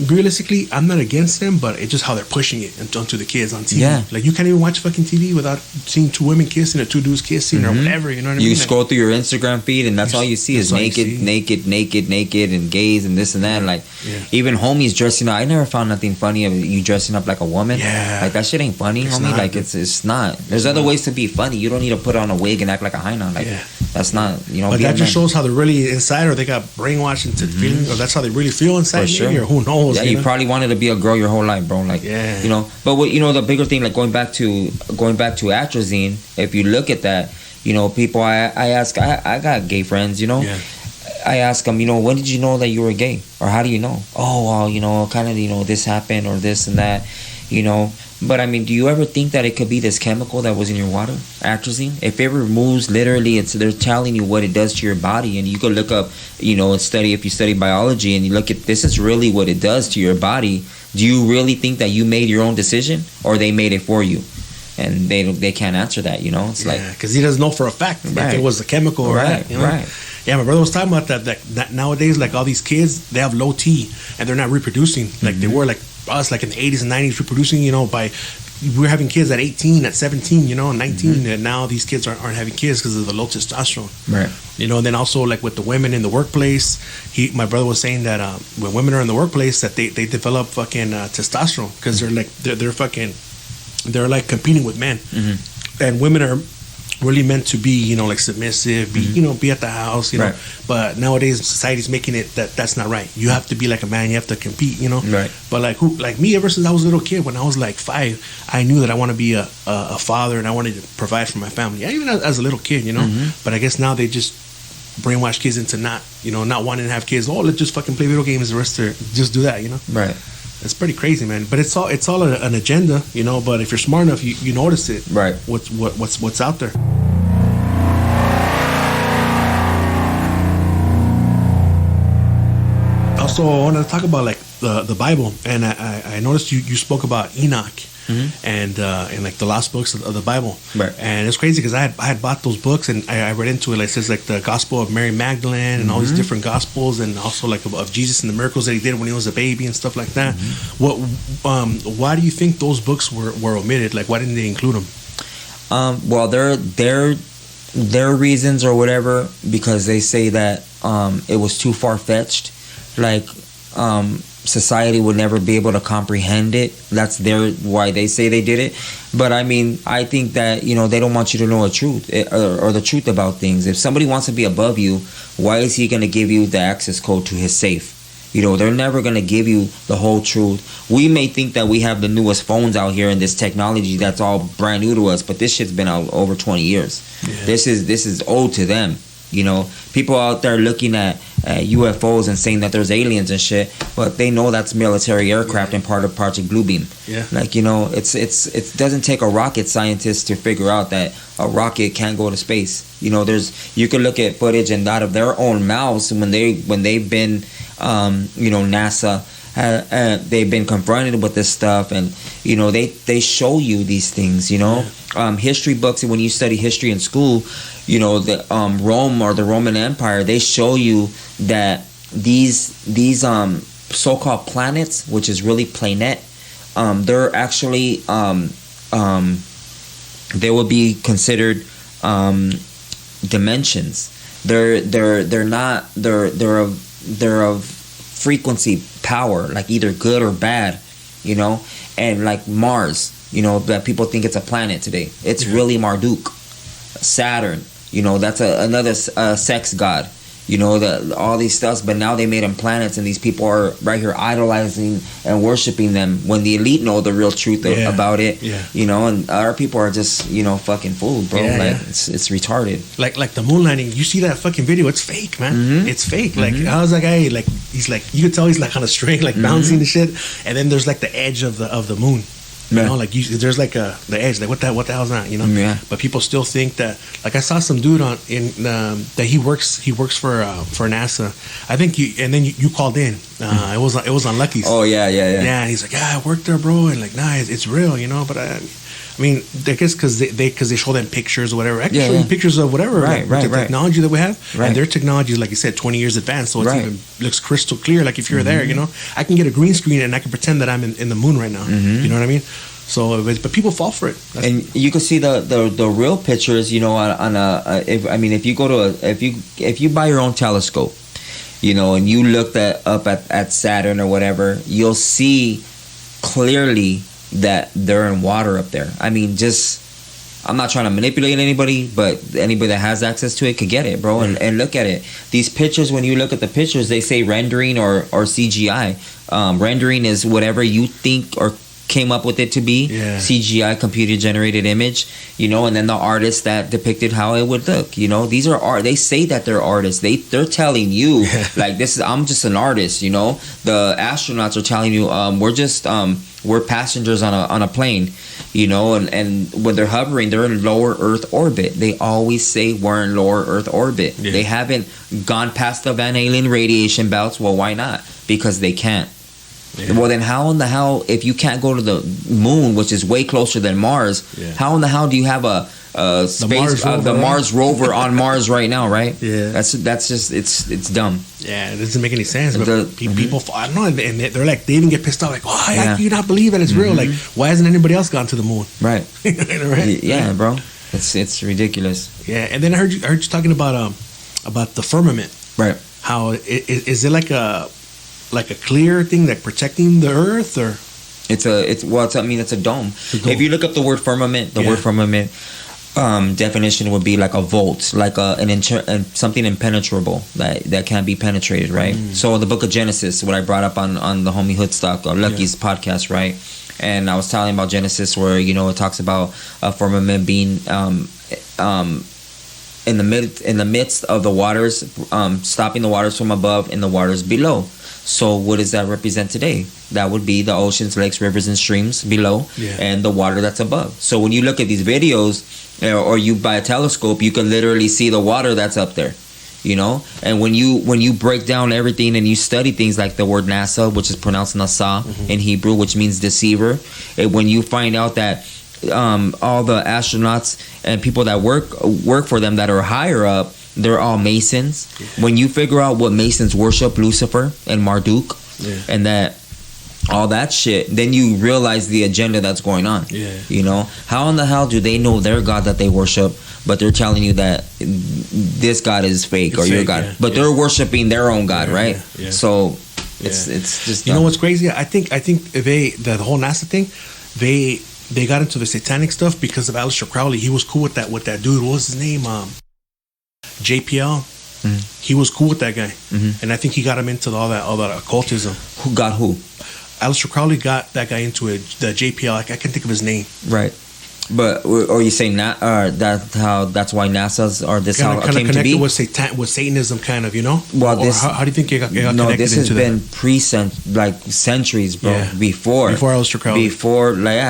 realistically, I'm not against them, but it's just how they're pushing it onto the kids on TV. Yeah. Like you can't even watch fucking TV without seeing two women kissing or two dudes kissing or whatever. You know what I mean? You scroll through your Instagram feed and that's all you see is naked, and gays and this and that. Like even homies dressing up. I never found nothing funny of you dressing up like a woman. Yeah. Like that shit ain't funny, homie. Not, like it's not. There's other ways to be funny. You don't need to put on a wig and act like a hyena. Like that's not. But that just shows how they're really inside, or they got brainwashed into feeling, or that's how they really feel inside. For sure. Maybe, or who knows? Yeah, you probably wanted to be a girl your whole life, bro. Like, But what the bigger thing, like going back to atrazine. If you look at that, people. I ask. I got gay friends. I ask them. When did you know that you were gay, or how do you know? Oh, well, kind of. This happened, or this and that. But I mean, do you ever think that it could be this chemical that was in your water, atrazine? If it removes, literally, they're telling you what it does to your body, and you could look up, and study. If you study biology and you look at this, is really what it does to your body. Do you really think that you made your own decision, or they made it for you? And they can't answer that. It's like because he doesn't know for a fact if it was a chemical or right, that. Right. Yeah, my brother was talking about that nowadays, like all these kids, they have low T and they're not reproducing like they were like us, like in the 80s and 90s, reproducing, by we're having kids at 18, at 17, 19, and now these kids aren't having kids because of the low testosterone. Right. And then also like with the women in the workplace, my brother was saying that when women are in the workplace, that they develop fucking testosterone because they're like competing with men, and women are really meant to be, like submissive, be at the house, Right. But nowadays society's making it that's not right. You have to be like a man. You have to compete, Right. But like me, ever since I was a little kid, when I was like 5, I knew that I want to be a father and I wanted to provide for my family. Yeah, even as a little kid, But I guess now they just brainwash kids into not wanting to have kids. Oh, let's just fucking play video games the rest of just do that, Right. It's pretty crazy, man. But it's all an agenda, But if you're smart enough, you notice it. Right. What's out there. Also, I wanted to talk about like the Bible, and I noticed you spoke about Enoch. And like the lost books of the Bible, Right. And it's crazy because I had bought those books and I read into it. Like it says like the Gospel of Mary Magdalene and all these different Gospels, and also like of Jesus and the miracles that he did when he was a baby and stuff like that. Why do you think those books were omitted? Like why didn't they include them? Well, their reasons or whatever, because they say that it was too far fetched, like society would never be able to comprehend it. That's why they say they did it. But I mean, I think that they don't want you to know the truth or the truth about things. If somebody wants to be above you, why is he going to give you the access code to his safe? They're never going to give you the whole truth. We may think that we have the newest phones out here and this technology that's all brand new to us, but this shit's been out over 20 years. Yeah. This is old to them. People out there looking at UFOs and saying that there's aliens and shit, but they know that's military aircraft and part of Project Bluebeam. Yeah. Like it doesn't take a rocket scientist to figure out that a rocket can't go to space. You can look at footage and out of their own mouths when they've been NASA. They've been confronted with this stuff, and they show you these things. History books, and when you study history in school, the Rome or the Roman Empire, they show you that these so-called planets, which is really planet, they're actually they will be considered dimensions. They're of frequency power, like either good or bad, and like Mars, that people think it's a planet today. It's really Marduk. Saturn, that's another sex god, all these stuffs, but now they made them planets, and these people are right here idolizing and worshiping them when the elite know the real truth about it. And our people are just fucking fooled, bro. It's retarded. Like the moon landing, you see that fucking video, it's fake, man. It's fake. Like how's that guy, like he's like, you could tell he's like on a string, like bouncing the shit, and then there's like the edge of the moon. Like there's like the edge, like what the hell's that, Yeah. But people still think that, like I saw some dude that he works for NASA. I think you called in. It was on Lucky's. Oh yeah. Yeah, and he's like, I work there, bro, and like, nah, it's real, But I mean, I guess because they show them pictures or whatever. I can show them pictures of whatever, right. technology that we have, right. And their technology is, like you said, 20 years advanced, so it even looks crystal clear. Like if you're there, I can get a green screen and I can pretend that I'm in the moon right now. You know what I mean? So, but people fall for it. And you can see the real pictures, if you buy your own telescope, and you look up at Saturn or whatever, you'll see clearly that they're in water up there. I mean, I'm not trying to manipulate anybody, but anybody that has access to it could get it, bro, and look at it. These pictures, when you look at the pictures, they say rendering or CGI. Rendering is whatever you think or came up with it to be. CGI, computer generated image, and then the artists that depicted how it would look. These are art. They say that they're artists. They're telling you like I'm just an artist. The astronauts are telling you we're passengers on a plane. And when they're hovering, they're in lower Earth orbit. They always say we're in lower Earth orbit. They haven't gone past the Van Allen radiation belts. Well, why not? Because they can't. Yeah. Well, then how in the hell, if you can't go to the moon, which is way closer than Mars, how in the hell do you have a space the Mars rover on Mars right now, right? Yeah, that's just it's dumb. Yeah, it doesn't make any sense. But people, I don't know, and they're like, they even get pissed off, like, how do you not believe that it's real? Like, why hasn't anybody else gone to the moon? Right. Right? Yeah, bro. It's ridiculous. Yeah, and then I heard you talking about the firmament. Right. How is it like a clear thing, like protecting the earth, or? It's a dome. If you look up the word firmament, word firmament definition would be like a vault, like something impenetrable that can't be penetrated, right? So in the book of Genesis, what I brought up on the homie Hoodstock or Lucky's podcast, right? And I was telling about Genesis, where it talks about a firmament being in the midst of the waters, stopping the waters from above and the waters below. So what does that represent today? That would be the oceans, lakes, rivers, and streams below, and the water that's above. So when you look at these videos, or you by a telescope, you can literally see the water that's up there. And when you break down everything and you study things like the word NASA, which is pronounced Nasa in Hebrew, which means deceiver, when you find out that all the astronauts and people that work for them that are higher up, they're all Masons. When you figure out what Masons worship, Lucifer and Marduk, and that all that shit, then you realize the agenda that's going on. How in the hell do they know their God that they worship, but they're telling you that this God is fake, or your God, but they're worshiping their own God, right? So it's just what's crazy? I think the whole NASA thing, they got into the satanic stuff because of Aleister Crowley. He was cool with that dude. What was his name? JPL. He was cool with that guy, and I think he got him into all that occultism. Who got who? Aleister Crowley got that guy into it. The JPL. I can't think of his name. Right. But are you saying that's why NASA's or this how it came to be? With Satanism, kind of, Well, how do you think it got connected? No, this has been centuries, bro. Yeah. Before Aleister Crowley.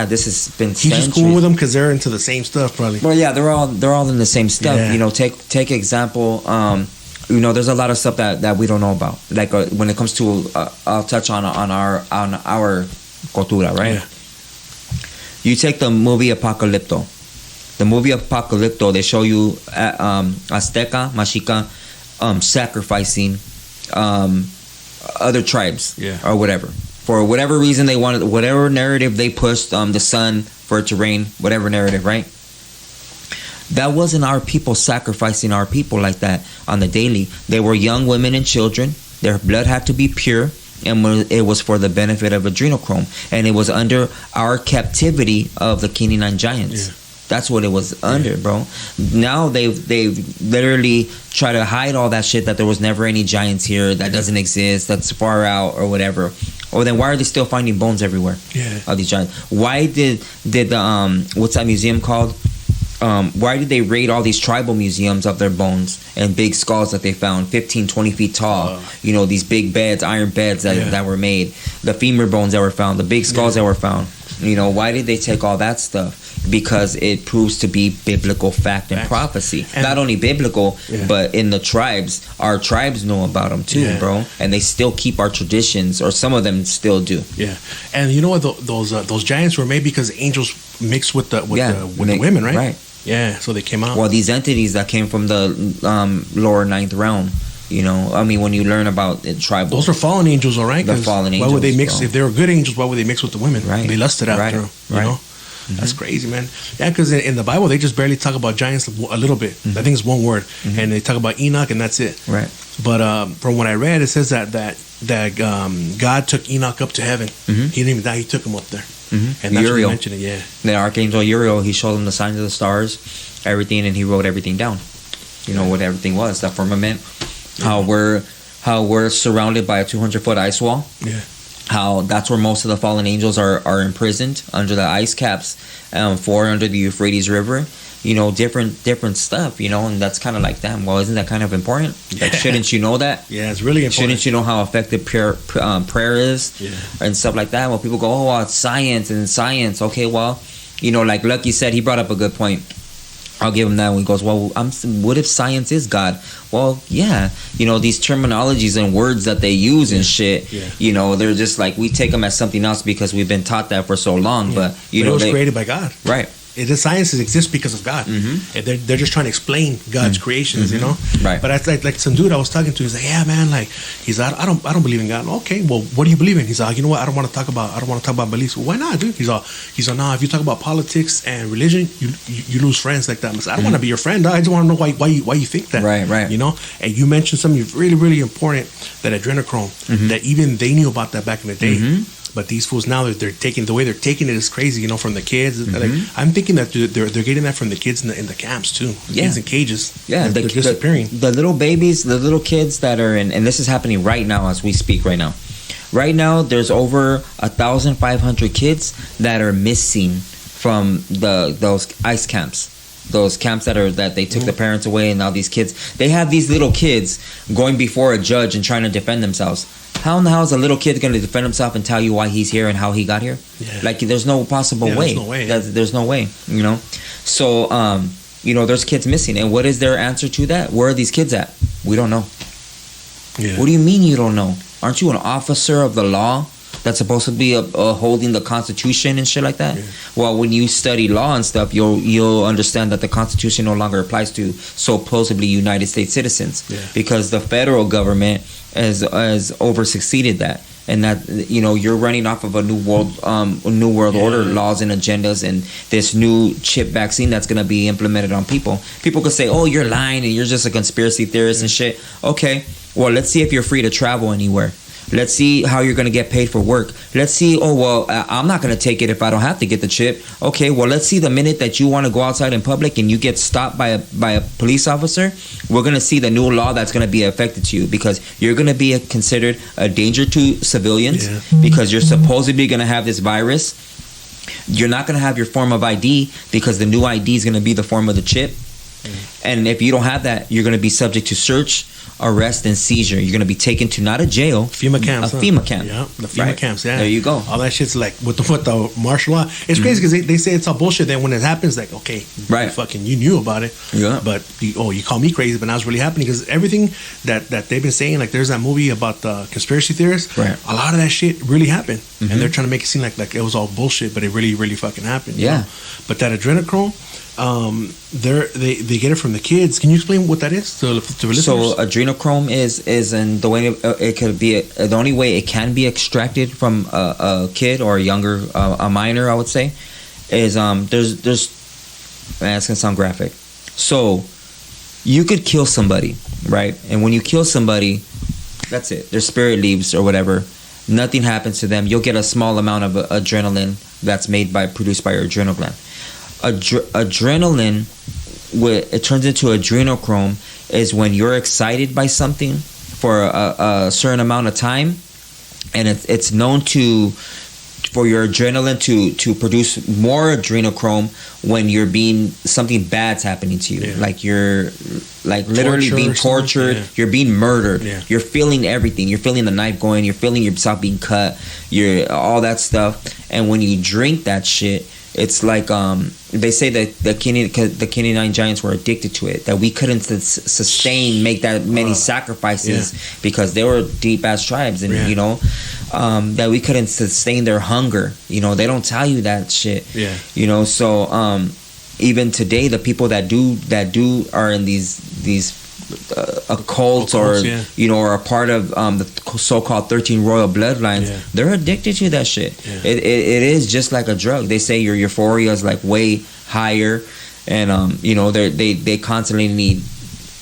This has been. He's just cool with them because they're into the same stuff, probably. Well, yeah, they're all in the same stuff. Yeah. Take example. There's a lot of stuff that we don't know about. Like when it comes to, I'll touch on our cultura, right? Yeah. You take the movie Apocalypto. The movie Apocalypto, they show you Azteca, Mexica, sacrificing other tribes, or whatever. For whatever reason they wanted, whatever narrative they pushed, the sun for it to rain, whatever narrative, right? That wasn't our people sacrificing our people like that on the daily. They were young women and children. Their blood had to be pure. And it was for the benefit of adrenochrome, and it was under our captivity of the Canaanite giants. That's what it was under, bro. Now they've literally tried to hide all that shit, that there was never any giants here, that doesn't exist, that's far out or whatever. Or then why are they still finding bones everywhere? Of these giants. Why did the what's that museum called? Why did they raid all these tribal museums of their bones and big skulls that they found 15, 20 feet tall? These big beds, iron beds that were made, the femur bones that were found, the big skulls that were found. Why did they take all that stuff? Because it proves to be biblical fact and prophecy. And not only biblical, but in the tribes, our tribes know about them too, bro. And they still keep our traditions, or some of them still do. And you know what? Those giants were made because angels mixed with the women, right? Right. Yeah, so they came out. Well, these entities that came from the lower ninth realm, when you learn about tribal, those are fallen angels, all right? The fallen angels. Why would they mix? Bro. If they were good angels, why would they mix with the women? Right. They lusted after them. You know, that's crazy, man. Yeah, because in the Bible they just barely talk about giants a little bit. I think it's one word, and they talk about Enoch, and that's it. Right. But from what I read, it says that God took Enoch up to heaven. He didn't even die; he took him up there. And that's Uriel. what you mentioned it, The archangel Uriel, he showed him the signs of the stars, everything, and he wrote everything down. What everything was, the firmament, how we're surrounded by a 200-foot ice wall. How that's where most of the fallen angels are imprisoned, under the ice caps, under the Euphrates River. Different stuff, and that's kind of like, damn, well, isn't that kind of important? Like, shouldn't you know that? Yeah, it's really important. Shouldn't you know how effective prayer is? And stuff like that? Well, people go, oh, well, it's science. Okay, well, like Lucky said, he brought up a good point. I'll give him that one. He goes, well, what if science is God? Well, yeah, these terminologies and words that they use and shit, they're just like, we take them as something else because we've been taught that for so long. But it was created by God, right? The sciences exist because of God. And they're just trying to explain God's creations, Right. But I like some dude I was talking to. He's like, yeah, man, like he's like, I don't believe in God. Okay, well, what do you believe in? He's like, you know what? I don't want to talk about beliefs. Well, why not, dude? He's like, nah. If you talk about politics and religion, you lose friends like that. I don't want to be your friend. I just want to know why you think that. Right. And you mentioned something really, really important, that adrenochrome. That even they knew about that back in the day. But these fools now, they're taking the way they're taking it is crazy, from the kids. Like, I'm thinking that they're getting that from the kids in the camps too. Kids in cages. Yeah, they're disappearing. The little babies, the little kids that are in, and this is happening right now as we speak. Right now, there's over 1,500 kids that are missing from those ICE camps. Those camps that they took the parents away, and now these kids, they have these little kids going before a judge and trying to defend themselves. How in the hell is a little kid going to defend himself and tell you why he's here and how he got here? Yeah. Like, there's no possible way. There's no way. There's no way, So, there's kids missing. And what is their answer to that? Where are these kids at? We don't know. Yeah. What do you mean you don't know? Aren't you an officer of the law that's supposed to be holding the Constitution and shit like that? Yeah. Well, when you study law and stuff, you'll understand that the Constitution no longer applies to supposedly United States citizens, because the federal government has over succeeded that, and that you're running off of a new world order laws and agendas, and this new chip vaccine that's gonna be implemented on people. People could say, "Oh, you're lying and you're just a conspiracy theorist and shit." Okay, well, let's see if you're free to travel anywhere. Let's see how you're going to get paid for work. Let's see, I'm not going to take it if I don't have to get the chip. Okay, well, let's see the minute that you want to go outside in public and you get stopped by a police officer, we're going to see the new law that's going to be affected to you, because you're going to be considered a danger to civilians, because you're supposedly going to have this virus. You're not going to have your form of ID, because the new ID is going to be the form of the chip. And if you don't have that, you're going to be subject to search, arrest, and seizure. You're going to be taken to not a jail, FEMA camps. FEMA camp. Yeah, the FEMA camps. Yeah, there you go. All that shit's like with the martial law. It's crazy because they say it's all bullshit. Then when it happens, like, okay, you knew about it. Yeah. But you call me crazy, but now it's really happening, because everything that they've been saying, like there's that movie about the conspiracy theorists. Right. A lot of that shit really happened, and they're trying to make it seem like it was all bullshit, but it really, really fucking happened. Yeah. But that adrenochrome. They get it from the kids. Can you explain what that is to listeners? So adrenochrome is in the way it could be the only way it can be extracted from a kid or a younger a minor, I would say, is there's man, it's gonna sound graphic. So you could kill somebody, right? And when you kill somebody, that's it. Their spirit leaves or whatever. Nothing happens to them. You'll get a small amount of adrenaline that's produced by your adrenal gland. Adrenaline, it turns into adrenochrome, is when you're excited by something for a certain amount of time, and it's known for your adrenaline to produce more adrenochrome when something bad's happening to you, like you're literally being tortured, you're being murdered, you're feeling everything, you're feeling the knife going, you're feeling yourself being cut, you're all that stuff. And when you drink that shit, it's like they say that the Canine giants were addicted to it, that we couldn't make that many sacrifices because they were deep ass tribes, and that we couldn't sustain their hunger. They don't tell you that shit. So even today, the people that do are in these occults or or a part of the so-called 13 royal bloodlines. They're addicted to that shit. It is just like a drug. They say your euphoria is like way higher, and they constantly need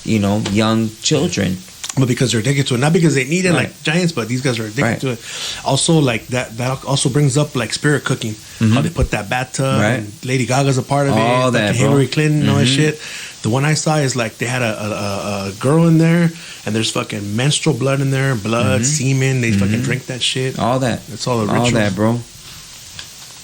young children. But because they're addicted to it, not because they need it like giants, but these guys are addicted to it. Also, like that also brings up like spirit cooking. How they put that bathtub, and Lady Gaga's a part of it. All that, like Hillary Clinton, all that shit. The one I saw is like they had a girl in there, and there's fucking menstrual blood in there, blood, semen. They fucking drink that shit. All that. That's all the rituals. All that, bro.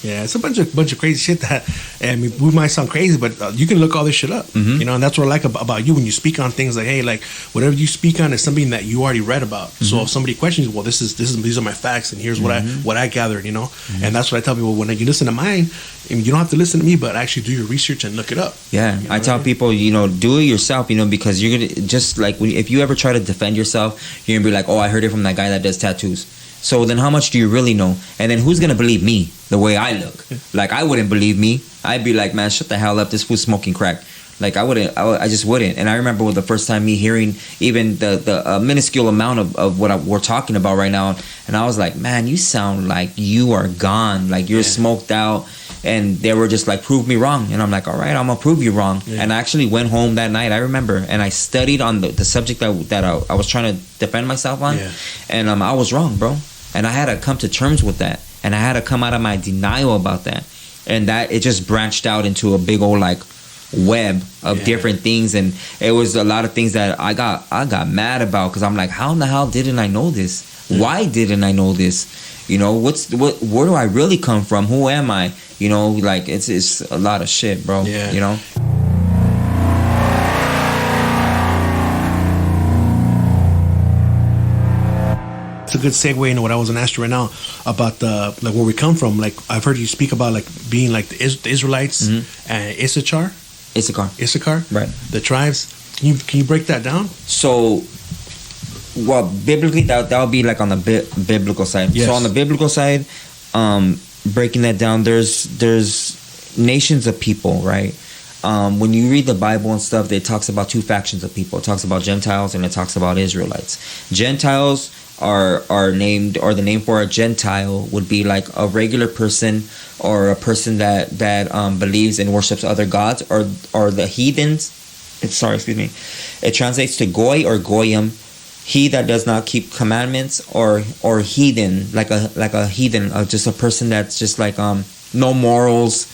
Yeah, it's a bunch of crazy shit that, I mean, we might sound crazy, but you can look all this shit up, you know, and that's what I like about you when you speak on things like, hey, like whatever you speak on is something that you already read about. So if somebody questions, well, these are my facts, and here's what I gathered, you know, and that's what I tell people when you listen to mine. I mean, you don't have to listen to me, but actually do your research and look it up. Yeah, you know I tell people, you know, do it yourself, you know, because you're gonna just like if you ever try to defend yourself, you're gonna be like, oh, I heard it from that guy that does tattoos. So then how much do you really know? And then who's going to believe me the way I look? Like, I wouldn't believe me. I'd be like, man, shut the hell up. This fool's smoking crack. Like, I just wouldn't. And I remember the first time me hearing even the minuscule amount of what we're talking about right now. And I was like, man, you sound like you are gone. Like, you're smoked out. And they were just like, prove me wrong. And I'm like, all right, I'm going to prove you wrong. Yeah. And I actually went home that night, I remember, and I studied on the subject that I was trying to defend myself on. Yeah. And I was wrong, bro. And I had to come to terms with that. And I had to come out of my denial about that. And that it just branched out into a big old like web of different things. And it was a lot of things that I got mad about, because I'm like, how in the hell didn't I know this? Why didn't I know this? You know, where do I really come from? Who am I? You know, like it's a lot of shit, bro. Yeah. You know? It's a good segue into what I was going to ask you right now about like where we come from. Like, I've heard you speak about like being like the Israelites and Issachar, right? The tribes. Can you break that down? So, well, biblically that would be like on the biblical side. Yes. So on the biblical side, breaking that down, there's nations of people, right? When you read the Bible and stuff, it talks about two factions of people. It talks about Gentiles and it talks about Israelites. Gentiles are named, or the name for a Gentile would be like a regular person, or a person that believes and worships other gods, or the heathens. It translates to goy or goyim, he that does not keep commandments, or heathen, like a heathen, just a person that's just like no morals,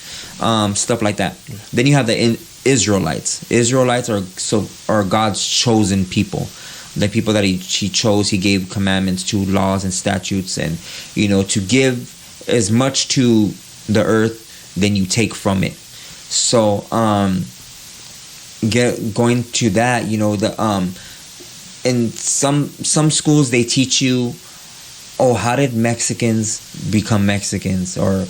stuff like that. Then you have the Israelites. Israelites are God's chosen people. The people that he chose, he gave commandments to, laws and statutes, and, you know, to give as much to the earth than you take from it. So going to that, you know, in some schools they teach you, oh, how did Mexicans become Mexicans, or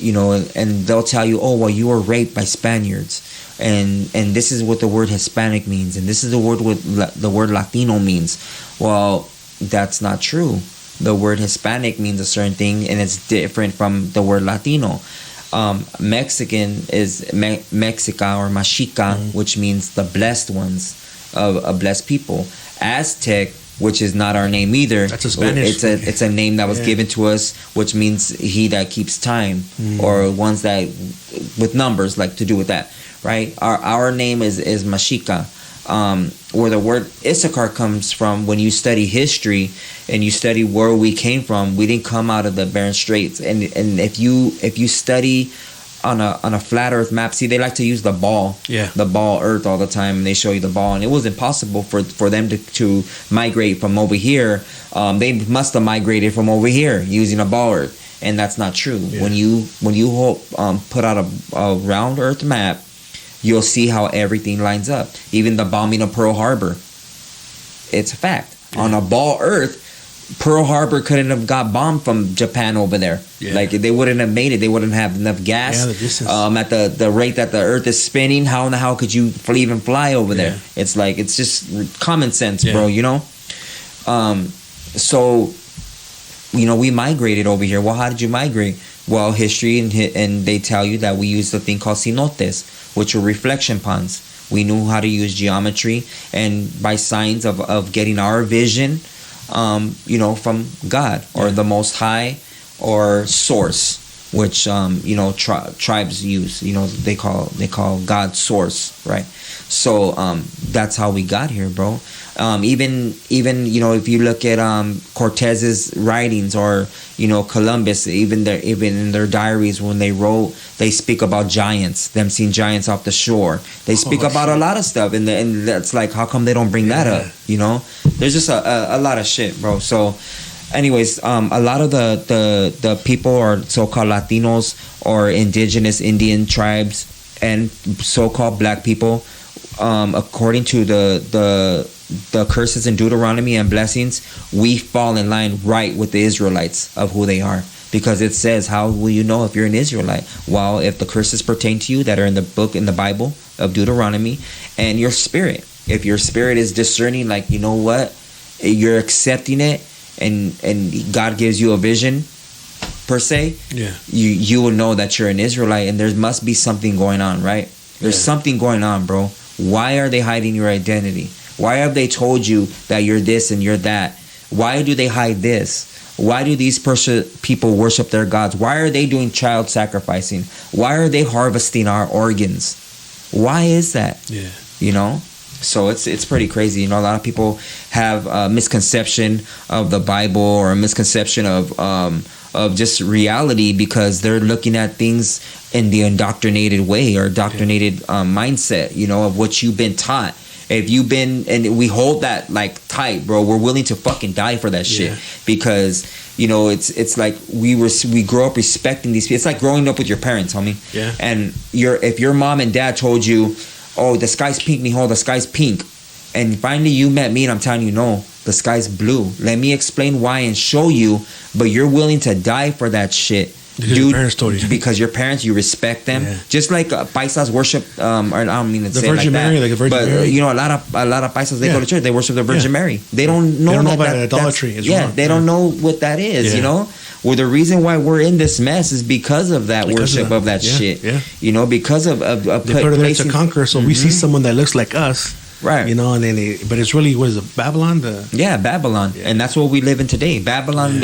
you know, and they'll tell you, oh, well, you were raped by Spaniards, and this is what the word Hispanic means, and this is the word what the word Latino means. Well, that's not true. The word Hispanic means a certain thing, and it's different from the word Latino. Mexican is Mexica or Mexica, which means the blessed ones, of blessed people. Aztec, which is not our name either. That's a Spanish. It's a name that was given to us, which means he that keeps time, or ones that with numbers, like to do with that, right? Our name is Mexica. Where the word Issachar comes from, when you study history and you study where we came from, we didn't come out of the Barren Straits. And if you study on a flat Earth map, see, they like to use the ball Earth all the time, and they show you the ball, and it was impossible for them to migrate from over here. They must have migrated from over here using a ball Earth, and that's not true. When you put out a round Earth map, you'll see how everything lines up. Even the bombing of Pearl Harbor, it's a fact. On a ball Earth, Pearl Harbor couldn't have got bombed from Japan over there. Like, they wouldn't have made it. They wouldn't have enough gas. The distance. At the rate that the Earth is spinning, how in the hell could you even fly over there? It's like, it's just common sense, bro, you know? So, you know, we migrated over here. Well, how did you migrate? Well, history and they tell you that we used a thing called cenotes, which were reflection ponds. We knew how to use geometry, and by signs of getting our vision, you know, from God or the Most High or Source, which you know, tribes use. You know, they call God Source, right? So that's how we got here, bro. Even you know, if you look at Cortez's writings, or you know, Columbus, even in their diaries, when they wrote, they speak about giants, them seeing giants off the shore. They speak about a lot of stuff, and that's like, how come they don't bring that up? You know, there's just a lot of shit, bro. So anyways, a lot of the people are so-called Latinos or indigenous Indian tribes and so-called black people, according to the curses in Deuteronomy and blessings, we fall in line right with the Israelites of who they are. Because it says, how will you know if you're an Israelite? Well, if the curses pertain to you that are in the Bible of Deuteronomy, and your spirit. If your spirit is discerning, like, you know what, you're accepting it, and God gives you a vision, per se, you will know that you're an Israelite, and there must be something going on, right? There's something going on, bro. Why are they hiding your identity? Why have they told you that you're this and you're that? Why do they hide this? Why do these people worship their gods? Why are they doing child sacrificing? Why are they harvesting our organs? Why is that? Yeah. You know? So it's pretty crazy. You know, a lot of people have a misconception of the Bible or a misconception of just reality because they're looking at things in the indoctrinated way or indoctrinated mindset, you know, of what you've been taught. If you've been, and we hold that like tight, bro, we're willing to fucking die for that shit because, you know, it's like we grow up respecting these people. It's like growing up with your parents, homie. Yeah. And if your mom and dad told you, oh, the sky's pink, mijo, the sky's pink. And finally you met me and I'm telling you, no, the sky's blue. Let me explain why and show you, but you're willing to die for that shit. Because your parents told you. Because your parents, you respect them. Yeah. Just like paisas worship, or I don't mean to say Virgin like Mary, that. like a Virgin Mary. You know, a lot of paisas, they go to church, they worship the Virgin Mary. They don't know about idolatry. They don't know what that is, you know? Well, the reason why we're in this mess is because of that worship of that shit. Yeah. You know, because of they put it there to conquer, so we see someone that looks like us. Right. You know, and then but it's really, what is it, Babylon? Babylon. Yeah. And that's what we live in today. Babylon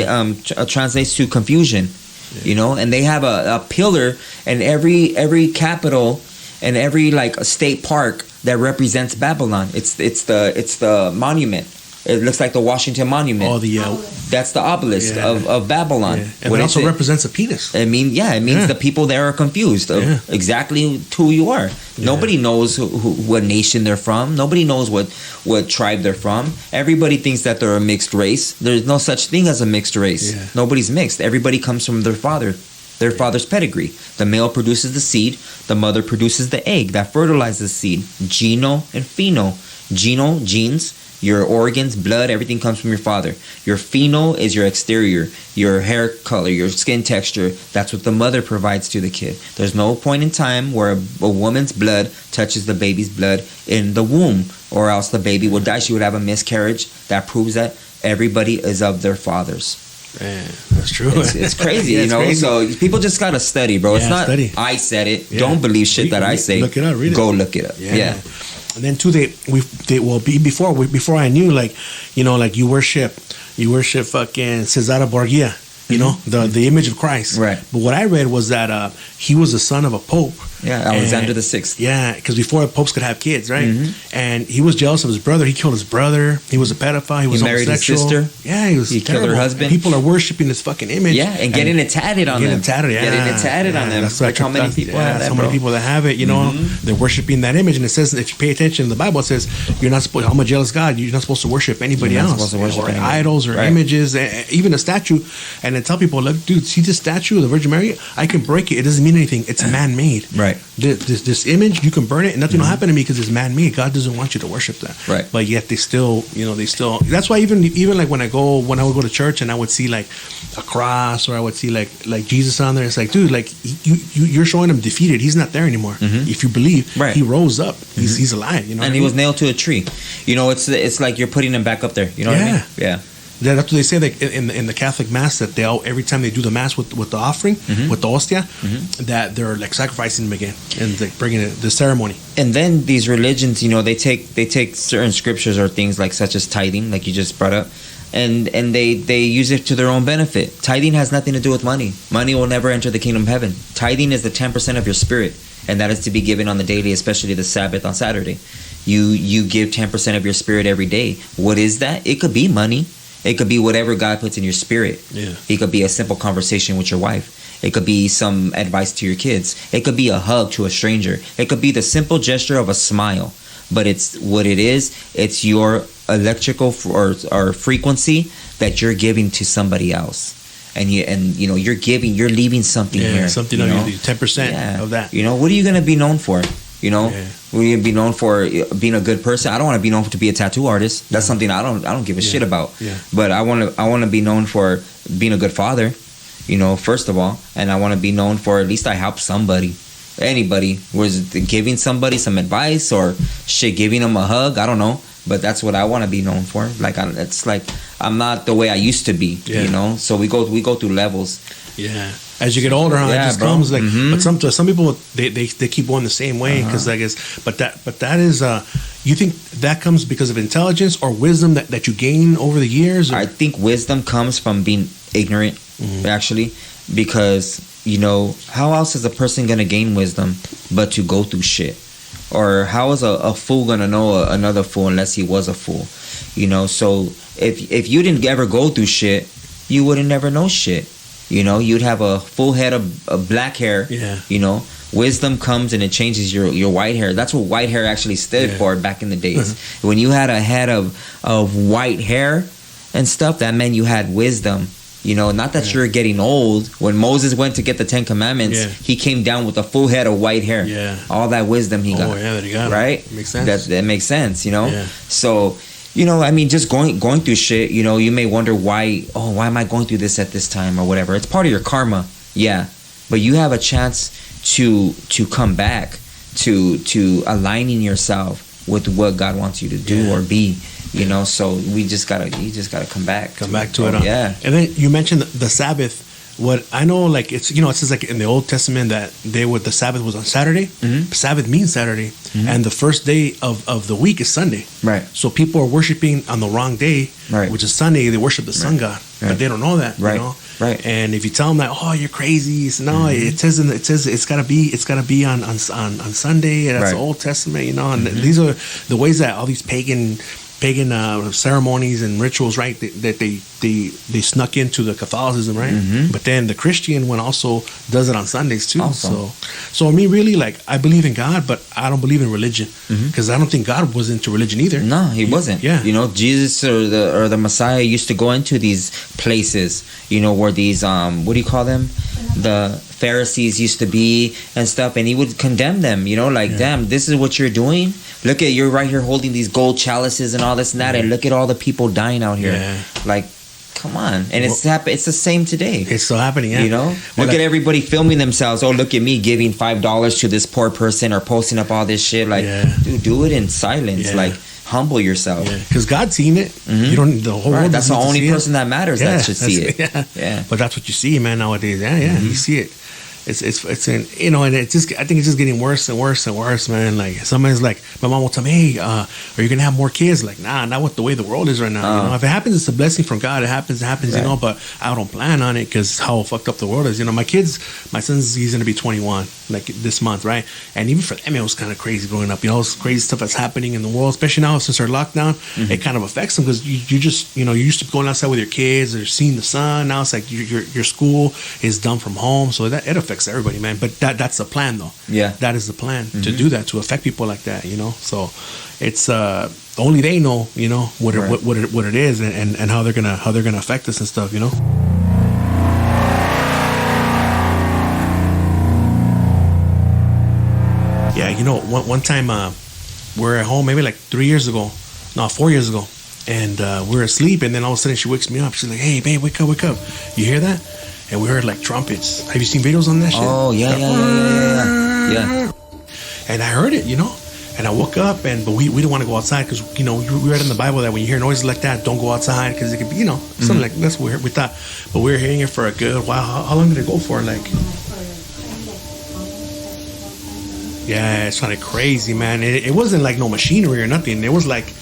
translates to confusion. Yeah. You know, and they have a pillar in every capital and every like a state park that represents Babylon. It's the monument. It looks like the Washington Monument. Oh, that's the obelisk of Babylon. Yeah. And it also represents a penis. It means the people there are confused of exactly who you are. Yeah. Nobody knows what nation they're from. Nobody knows what tribe they're from. Everybody thinks that they're a mixed race. There's no such thing as a mixed race. Yeah. Nobody's mixed. Everybody comes from their father's pedigree. The male produces the seed. The mother produces the egg that fertilizes the seed. Geno and pheno. Geno, genes. Your organs, blood, everything comes from your father. Your pheno is your exterior, your hair color, your skin texture. That's what the mother provides to the kid. There's no point in time where a woman's blood touches the baby's blood in the womb, or else the baby would die. She would have a miscarriage. That proves that everybody is of their fathers. Man, that's true. It's crazy, you know. Crazy. So people just gotta study, bro. It's not study. I said it. Yeah. Don't believe shit that I say. Look it up. Read it. Go look it up. Yeah. And then too, before I knew, like, you know, like you worship fucking Cesare Borgia, you know, the image of Christ. Right. But what I read was that he was the son of a pope. Yeah, Alexander VI. Yeah, because before popes could have kids, right? Mm-hmm. And he was jealous of his brother. He killed his brother. He was a pedophile. He was married homosexual. his sister. Yeah, he killed her husband. And people are worshiping this fucking image. Yeah, and getting it tatted on them. Getting it tatted on them. That's like how many people have that, many people that have it, you know, they're worshiping that image. And it says, if you pay attention, the Bible says, you're not supposed, I'm a jealous God. You're not supposed to worship anybody else. Or idols or images, even a statue. And then tell people, look, dude, see this statue of the Virgin Mary? I can break it. It doesn't mean anything. It's man-made. Right. This image, you can burn it and nothing will happen to me because it's man-made. God doesn't want you to worship that. Right. But yet they still, that's why even like when I would go to church and I would see like a cross, or I would see like Jesus on there, it's like, dude, like you're showing him defeated. He's not there anymore. If you believe, he rose up. He's alive, you know. And he was nailed to a tree. You know, it's like you're putting him back up there. You know what I mean? Yeah. That's what they say, like in the Catholic Mass, that they every time they do the Mass with the offering, with the hostia, that they're like sacrificing them again and like bringing the ceremony. And then these religions, you know, they take certain scriptures or things like such as tithing, like you just brought up, and they use it to their own benefit. Tithing has nothing to do with money. Money will never enter the kingdom of heaven. Tithing is the 10% of your spirit, and that is to be given on the daily, especially the Sabbath on Saturday. You give 10% of your spirit every day. What is that? It could be money. It could be whatever God puts in your spirit. Yeah. It could be a simple conversation with your wife. It could be some advice to your kids. It could be a hug to a stranger. It could be the simple gesture of a smile. But it's what it is. It's your electrical or frequency that you're giving to somebody else. And you know, you're leaving something here. Something, you know? 10% of that. You know, what are you gonna be known for? You know, Yeah. we're gonna be known for being a good person. I don't want to be known to be a tattoo artist. That's something I don't give a shit about. Yeah. But I want to be known for being a good father. You know, first of all, and I want to be known for at least I helped somebody. Anybody was giving somebody some advice or shit, giving them a hug. I don't know, but that's what I want to be known for. Like it's like I'm not the way I used to be. Yeah. You know, so we go through levels. Yeah, as you get older, it just bro. comes like. Mhm. But some people they keep going the same way because I guess. But that is you think that comes because of intelligence or wisdom that you gain over the years? Or? I think wisdom comes from being ignorant, actually, because you know how else is a person gonna gain wisdom but to go through shit? Or how is a fool gonna know another fool unless he was a fool? You know, so if you didn't ever go through shit, you wouldn't never know shit. You know, you'd have a full head of black hair. Yeah. You know, wisdom comes and it changes your white hair. That's what white hair actually stood for back in the days. When you had a head of white hair and stuff, that meant you had wisdom. You know, not that you're getting old. When Moses went to get the 10 Commandments, he came down with a full head of white hair. Yeah. All that wisdom he got. Oh, yeah, that he got. Right? Makes sense. That makes sense, you know? Yeah. So, you know, I mean, just going through shit, you know, you may wonder why am I going through this at this time or whatever. It's part of your karma. Yeah. But you have a chance to come back to aligning yourself with what God wants you to do or be. You know, so you just gotta come back to it. Yeah. And then you mentioned the Sabbath. What I know, like it says like in the Old Testament that the Sabbath was on Saturday. Sabbath means Saturday, and the first day of the week is Sunday. Right. So people are worshiping on the wrong day, which is Sunday. They worship the sun god, but they don't know that. Right. You know? Right. And if you tell them that, oh, you're crazy. So no, it says it's gotta be on Sunday. And that's the Old Testament. You know, and these are the ways that all these pagan ceremonies and rituals, right? That they snuck into the Catholicism, right? But then the Christian one also does it on Sundays too. So I mean, really, like I believe in God, but I don't believe in religion because I don't think God was into religion either. No, he wasn't. Yeah, you know, Jesus or the Messiah used to go into these places, you know, where these what do you call them? The Pharisees used to be and stuff, and he would condemn them, you know, like, damn, this is what you're doing. Look at, you're right here holding these gold chalices and all this and that, and look at all the people dying out here. Like, come on. And it's the same today. It's still happening, you know? Look at everybody filming themselves. Oh, look at me giving $5 to this poor person or posting up all this shit. Like, dude, do it in silence. Like, humble yourself. Because God's seen it. You don't, the whole world. That's the only person that matters that should see it. But that's what you see, man, nowadays. You see it. It's in, you know, and I think it's just getting worse and worse and worse, man. Like somebody's like, my mom will tell me, hey, are you gonna have more kids? Like, nah, not with the way the world is right now. You know, if it happens, it's a blessing from God. It happens, you know. But I don't plan on it because how fucked up the world is. You know, my son's he's gonna be 21 like this month, right? And even for them, it was kind of crazy growing up. You know, this crazy stuff that's happening in the world, especially now since our lockdown. It kind of affects them because you just, you know, you used to be going outside with your kids or seeing the sun. Now it's like your school is done from home, so that it affects everybody, man. But that's the plan, though. That is the plan to do that, to affect people like that, you know. So it's only they know, you know, what it is and how they're gonna affect us and stuff, you know. Yeah, you know, one time we're at home, maybe like 4 years ago, and we're asleep, and then all of a sudden she wakes me up. She's like, "Hey, babe, wake up! You hear that?" And we heard like trumpets. Have you seen videos on that shit? Oh, yeah. And I heard it, you know. And I woke up, but we didn't want to go outside because, you know, we read in the Bible that when you hear noises like that, don't go outside because it could be, you know, something like that's weird. We thought, but we were hearing it for a good while. How long did it go for? Like, yeah, it sounded crazy, man. It wasn't like no machinery or nothing. It was like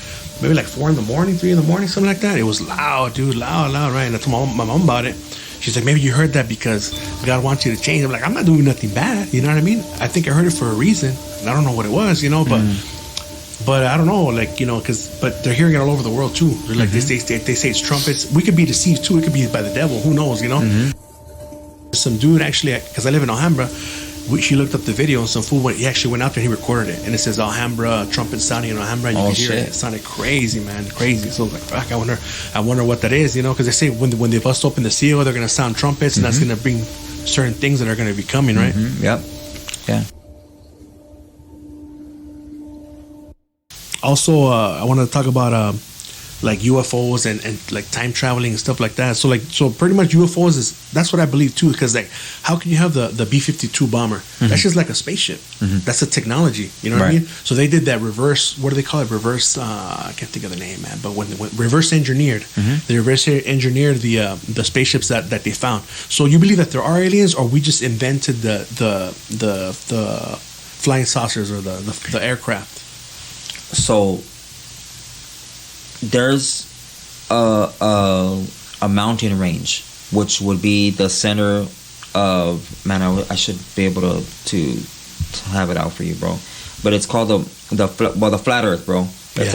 maybe like 4 a.m, 3 a.m, something like that. It was loud, dude, loud, right? And I told my mom about it. She's like, maybe you heard that because God wants you to change. I'm like, I'm not doing nothing bad. You know what I mean? I think I heard it for a reason. I don't know what it was, you know, but I don't know, like, you know, but they're hearing it all over the world too. They're like, they say it's trumpets. We could be deceived too. It could be by the devil. Who knows, you know? Some dude actually, because I live in Alhambra, she looked up the video, and some fool he actually went out there and he recorded it, and it says Alhambra trumpet sounding in Alhambra, and you could hear it. It sounded crazy, man, crazy. So I was like, fuck, I wonder what that is, because they say when they bust open the seal, they're gonna sound trumpets, and that's gonna bring certain things that are gonna be coming, right? Yep. Yeah. Also, I want to talk about like UFOs and like time traveling and stuff like that. So pretty much UFOs that's what I believe too. Because like, how can you have the B-52 bomber? That's just like a spaceship. That's a technology. You know what I mean? So they did that reverse. What do they call it? Reverse. I can't think of the name, man. But when reverse engineered, they reverse engineered the spaceships that they found. So you believe that there are aliens, or we just invented the flying saucers or the aircraft? So there's a mountain range, which would be the center of, man, I should be able to have it out for you, bro. But it's called the flat Earth, bro. It's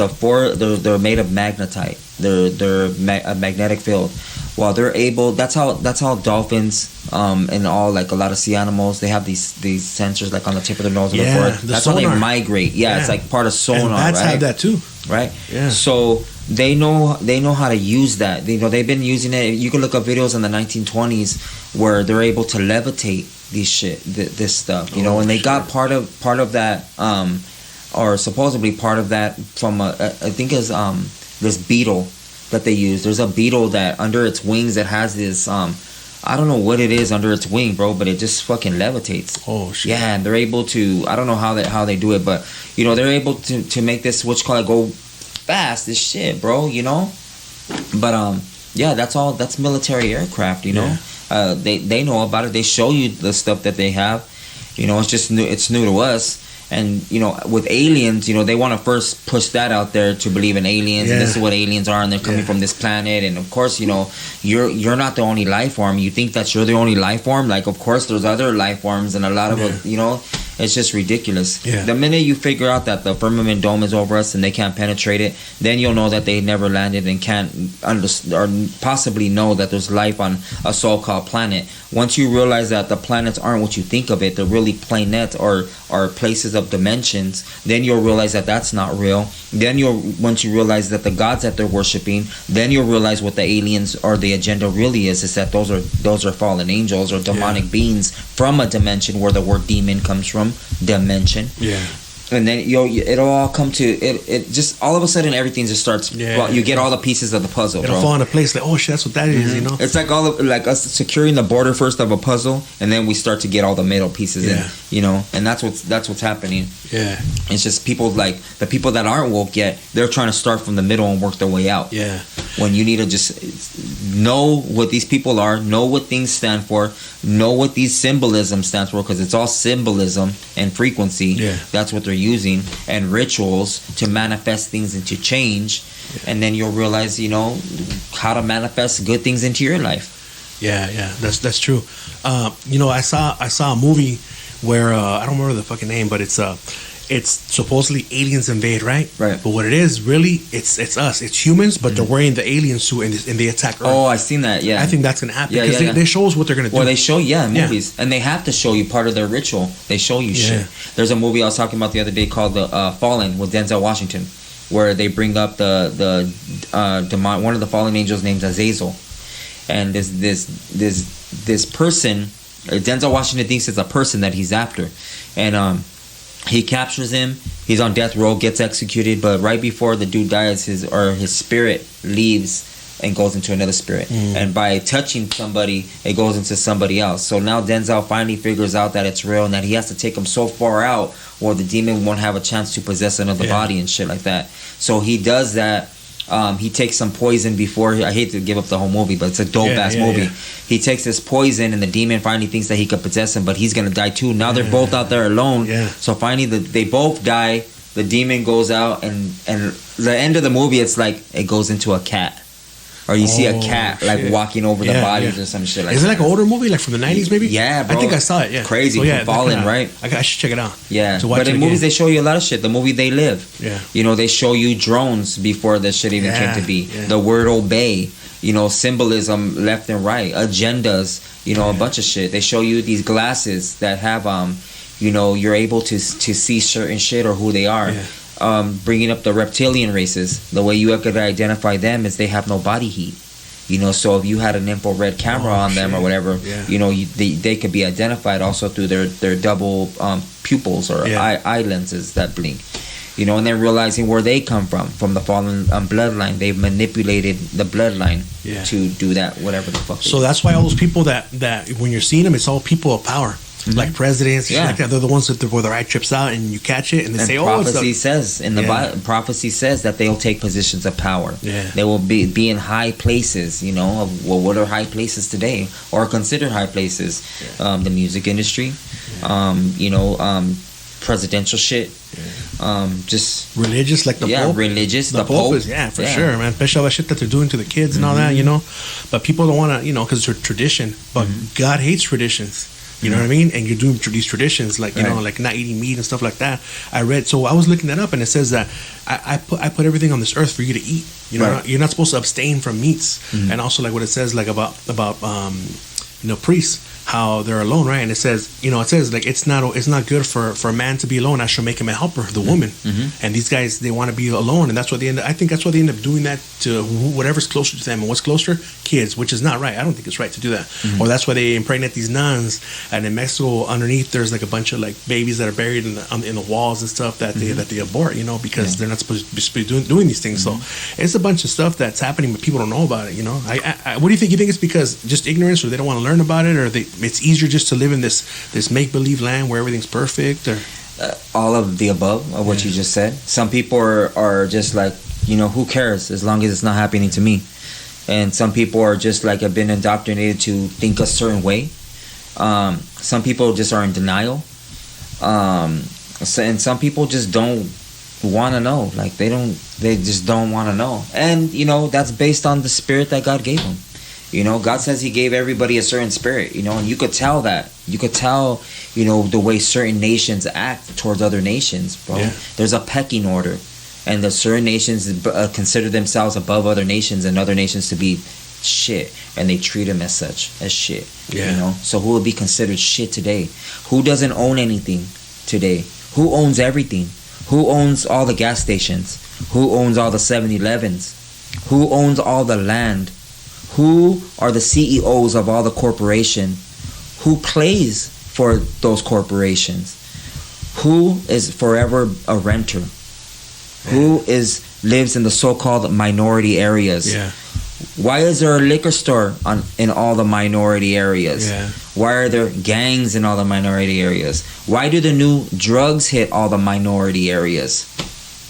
they're made of magnetite. They're a magnetic field. While they're able, that's how dolphins and all, like a lot of sea animals, they have these sensors like on the tip of their nose and forth. That's sonar. How they migrate. Yeah, it's like part of sonar. And bats have that too, right? Yeah. So they know how to use that. They've been using it. You can look up videos in the 1920s where they're able to levitate this stuff. And they got part of that, or supposedly part of that from I think is this beetle that they use. There's a beetle that under its wings that has this I don't know what it is under its wing, bro, but it just fucking levitates. Oh shit. Yeah, and they're able to, I don't know how they do it, but they're able to make this go fast as shit, bro, But yeah, that's military aircraft, they know about it. They show you the stuff that they have. It's just new, it's new to us. And with aliens, they want to first push that out there to believe in aliens, and this is what aliens are, and they're coming from this planet. And of course, you're not the only life form. You think that you're the only life form? Like, of course, there's other life forms, and a lot of it's just ridiculous. Yeah. The minute you figure out that the firmament dome is over us and they can't penetrate it, then you'll know that they never landed and can't or possibly know that there's life on a so-called planet. Once you realize that the planets aren't what you think of it, they're really planets or places of dimensions, then you'll realize that that's not real. Then once you realize that the gods that they're worshiping, then you'll realize what the aliens or the agenda really is that those are fallen angels or demonic beings from a dimension where the word demon comes from, dimension. Yeah. And then it'll all come to it just all of a sudden everything just starts. You get all the pieces of the puzzle. It'll fall into place. Like, oh shit, that's what that is. It's like like us securing the border first of a puzzle, and then we start to get all the middle pieces in. And that's what's happening. Yeah. It's just people like the people that aren't woke yet. They're trying to start from the middle and work their way out. Yeah. When you need to just know what these people are, know what things stand for, know what these symbolism stands for, because it's all symbolism and frequency. Yeah. That's what they're using, and rituals to manifest things into change. And then you'll realize, how to manifest good things into your life. Yeah, that's true. I saw a movie where I don't remember the fucking name, but it's supposedly aliens invade, right? Right. But what it is, really, it's us. It's humans, but they're wearing the alien suit and they attack Earth. Oh, I've seen that, yeah. I think that's going to happen. Because they show us what they're going to do. Well, they show, movies. And they have to show you part of their ritual. They show you shit. There's a movie I was talking about the other day called The Fallen with Denzel Washington, where they bring up the one of the fallen angels named Azazel. And this person, Denzel Washington thinks it's a person that he's after. And he captures him. He's on death row, gets executed. But right before the dude dies, his spirit leaves and goes into another spirit. And by touching somebody, it goes into somebody else. So now Denzel finally figures out that it's real and that he has to take him so far out where the demon won't have a chance to possess another body and shit like that. So he does that. He takes some poison before. I hate to give up the whole movie, but it's a dope ass movie. Yeah. He takes this poison, and the demon finally thinks that he could possess him, but he's gonna die too. Now they're both out there alone. Yeah. So finally, they both die. The demon goes out, and the end of the movie, it's like it goes into a cat. Or you see a cat like walking over the bodies or some shit like that. Is it like an older movie, like from the 90s maybe? Yeah, bro. I think I saw it, yeah. Crazy, Fallen, right? I should check it out. Yeah, but in movies they show you a lot of shit. The movie They Live. Yeah. They show you drones before the shit even came to be. Yeah. The word obey. symbolism left and right, agendas, a bunch of shit. They show you these glasses that have you're able to see certain shit or who they are. Bringing up the reptilian races, the way you could identify them is they have no body heat. So if you had an infrared camera on them or whatever, they could be identified also through their double pupils or eye lenses that blink. And then realizing where they come from the fallen bloodline. They've manipulated the bloodline to do that, whatever the fuck. So that's why all those people that when you're seeing them, it's all people of power. Like presidents, like that. They're the ones where their eye trips out and you catch it and they say, prophecy says in the Bible, prophecy says that they'll take positions of power. They will be in high places, what are high places today or considered high places? The music industry, presidential shit, just religious, like the Pope. Religious, the Pope Pope is, for sure, man. Especially all that shit that they're doing to the kids and all that, But people don't want to, because it's a tradition. But God hates traditions. You know what I mean? And you're doing these traditions, like like not eating meat and stuff like that. I was looking that up, and it says that I put everything on this earth for you to eat. You're not supposed to abstain from meats, and also like what it says like about priests, how they're alone, right? And it says like it's not good for a man to be alone. I shall make him a helper, the woman. And these guys, they want to be alone, and that's what I think that's why they end up doing that to whatever's closer to them. And what's closer? Kids, which is not right. I don't think it's right to do that. Or that's why they impregnate these nuns. And in Mexico, underneath there's like a bunch of like babies that are buried in the walls and stuff that they abort, because they're not supposed to be doing these things. So it's a bunch of stuff that's happening, but people don't know about it. What do you think? You think it's because just ignorance, or they don't want to learn about it, or it's easier just to live in this make-believe land where everything's perfect, or all of the above of what you just said. Some people are just like, who cares as long as it's not happening to me. And some people are just like have been indoctrinated to think a certain way. Some people just are in denial. And some people just don't want to know. Like they just don't want to know. And that's based on the spirit that God gave them. God says he gave everybody a certain spirit, and you could tell that. You could tell, the way certain nations act towards other nations, bro. There's a pecking order, and the certain nations consider themselves above other nations and other nations to be shit, and they treat them as such, as shit. So who would be considered shit today? Who doesn't own anything today? Who owns everything? Who owns all the gas stations? Who owns all the 7-Elevens? Who owns all the land? Who are the CEOs of all the corporation? Who plays for those corporations? Who is forever a renter? Who lives in the so-called minority areas? Why is there a liquor store in all the minority areas? Why are there gangs in all the minority areas? Why do the new drugs hit all the minority areas?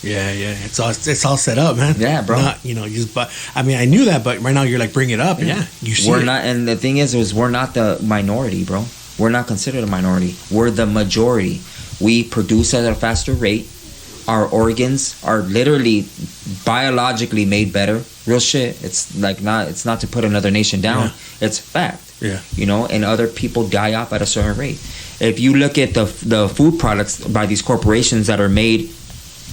It's all set up, man. Bro. Not, I knew that, but right now you're like bring it up. You see, we're not, and the thing is we're not the minority, bro. We're not considered a minority. We're the majority. We produce at a faster rate. Our organs are literally biologically made better. Real shit. It's not to put another nation down. It's fact. And other people die off at a certain rate. If you look at the food products by these corporations that are made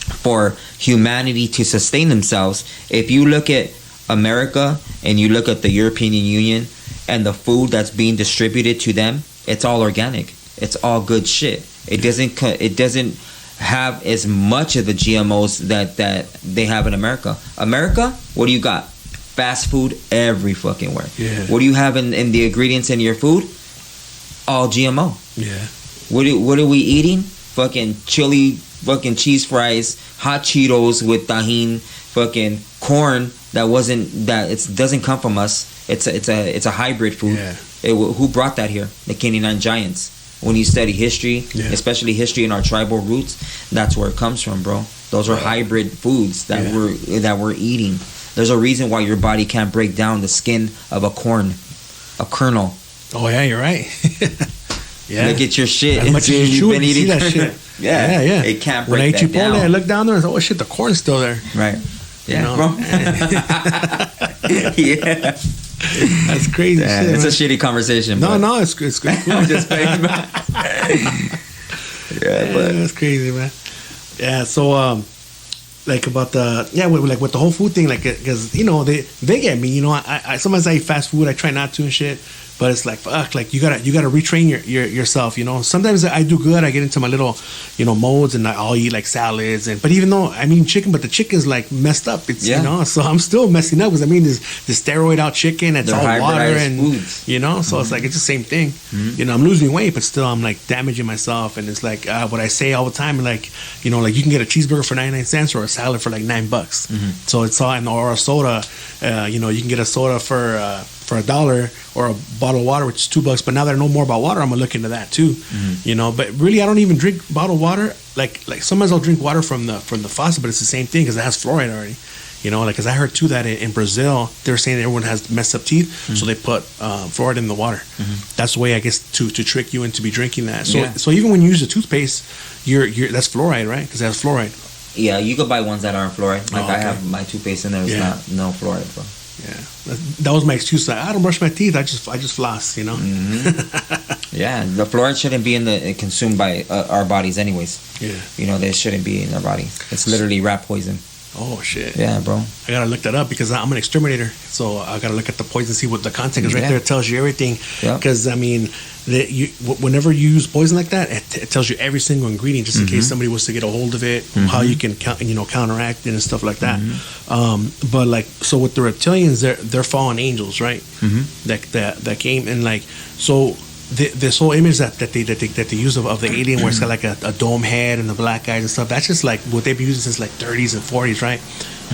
for humanity to sustain themselves, if you look at America and you look at the European Union and the food that's being distributed to them, it's all organic. It's all good shit. It doesn't have as much of the GMOs that they have in America. America, what do you got? Fast food every fucking where. What do you have in the ingredients in your food? All GMO. What are we eating? Fucking chili, fucking cheese fries, hot Cheetos with tahini, fucking corn it doesn't come from us. It's a hybrid food. Who brought that here? The Canine giants. When you study history, especially history in our tribal roots, that's where it comes from, bro. Those are hybrid foods that we're eating. There's a reason why your body can't break down the skin of a kernel. Oh yeah, you're right. Look at your shit. As much as you chew it, you see that shit. It can't break that down. When I eat Chipotle, I look down there and say, oh shit, the corn's still there. Right. Bro. That's crazy shit. It's a shitty conversation. No, it's good. I'm just paying back. But that's crazy, man. So like about the with the whole food thing, like because you know they get me, you know. I sometimes I eat fast food. I try not to and shit, but it's like fuck, like you gotta retrain yourself, you know. Sometimes I do good. I get into my little, you know, modes, and I'll eat like salads, but even though I mean chicken, but the chicken's like messed up. It's you know, so I'm still messing up because I mean this steroid out chicken. It's all water and foods. You know, so it's like it's the same thing. You know, I'm losing weight, but still I'm like damaging myself, and it's like what I say all the time, like you know, like you can get a cheeseburger for 99 cents or a salad for like $9. So it's all, or a soda. You know, you can get a soda for $1 or a bottle of water, which is $2. But now that I know more about water, I'm gonna look into that too. You know, but really, I don't even drink bottled water. Like sometimes I'll drink water from the faucet, but it's the same thing because it has fluoride already. You know, like because I heard too that in Brazil they were saying that everyone has messed up teeth, so they put fluoride in the water. That's the way I guess to trick you into be drinking that. So even when you use a toothpaste, you're that's fluoride, right? Because it has fluoride. Yeah, you could buy ones that aren't fluoride. Like I have my toothpaste in there. It's not no fluoride, bro. Yeah, that was my excuse. Like, I don't brush my teeth. I just floss. You know. Yeah, the fluoride shouldn't be consumed by our bodies, anyways. Yeah. You know, they shouldn't be in our body. It's literally rat poison. Oh shit. Yeah, bro. I gotta look that up because I'm an exterminator, so I gotta look at the poison, see what the content is. Right there, it tells you everything. Because I mean, whenever you use poison like that, it tells you every single ingredient, just in case somebody was to get a hold of it, how you can counteract it and stuff like that. But like, so with the reptilians, they're fallen angels, right? That came and like so. This whole image that they use of the alien, where it's got like a dome head and the black eyes and stuff, that's just like what they've been using since like 30s and 40s, right?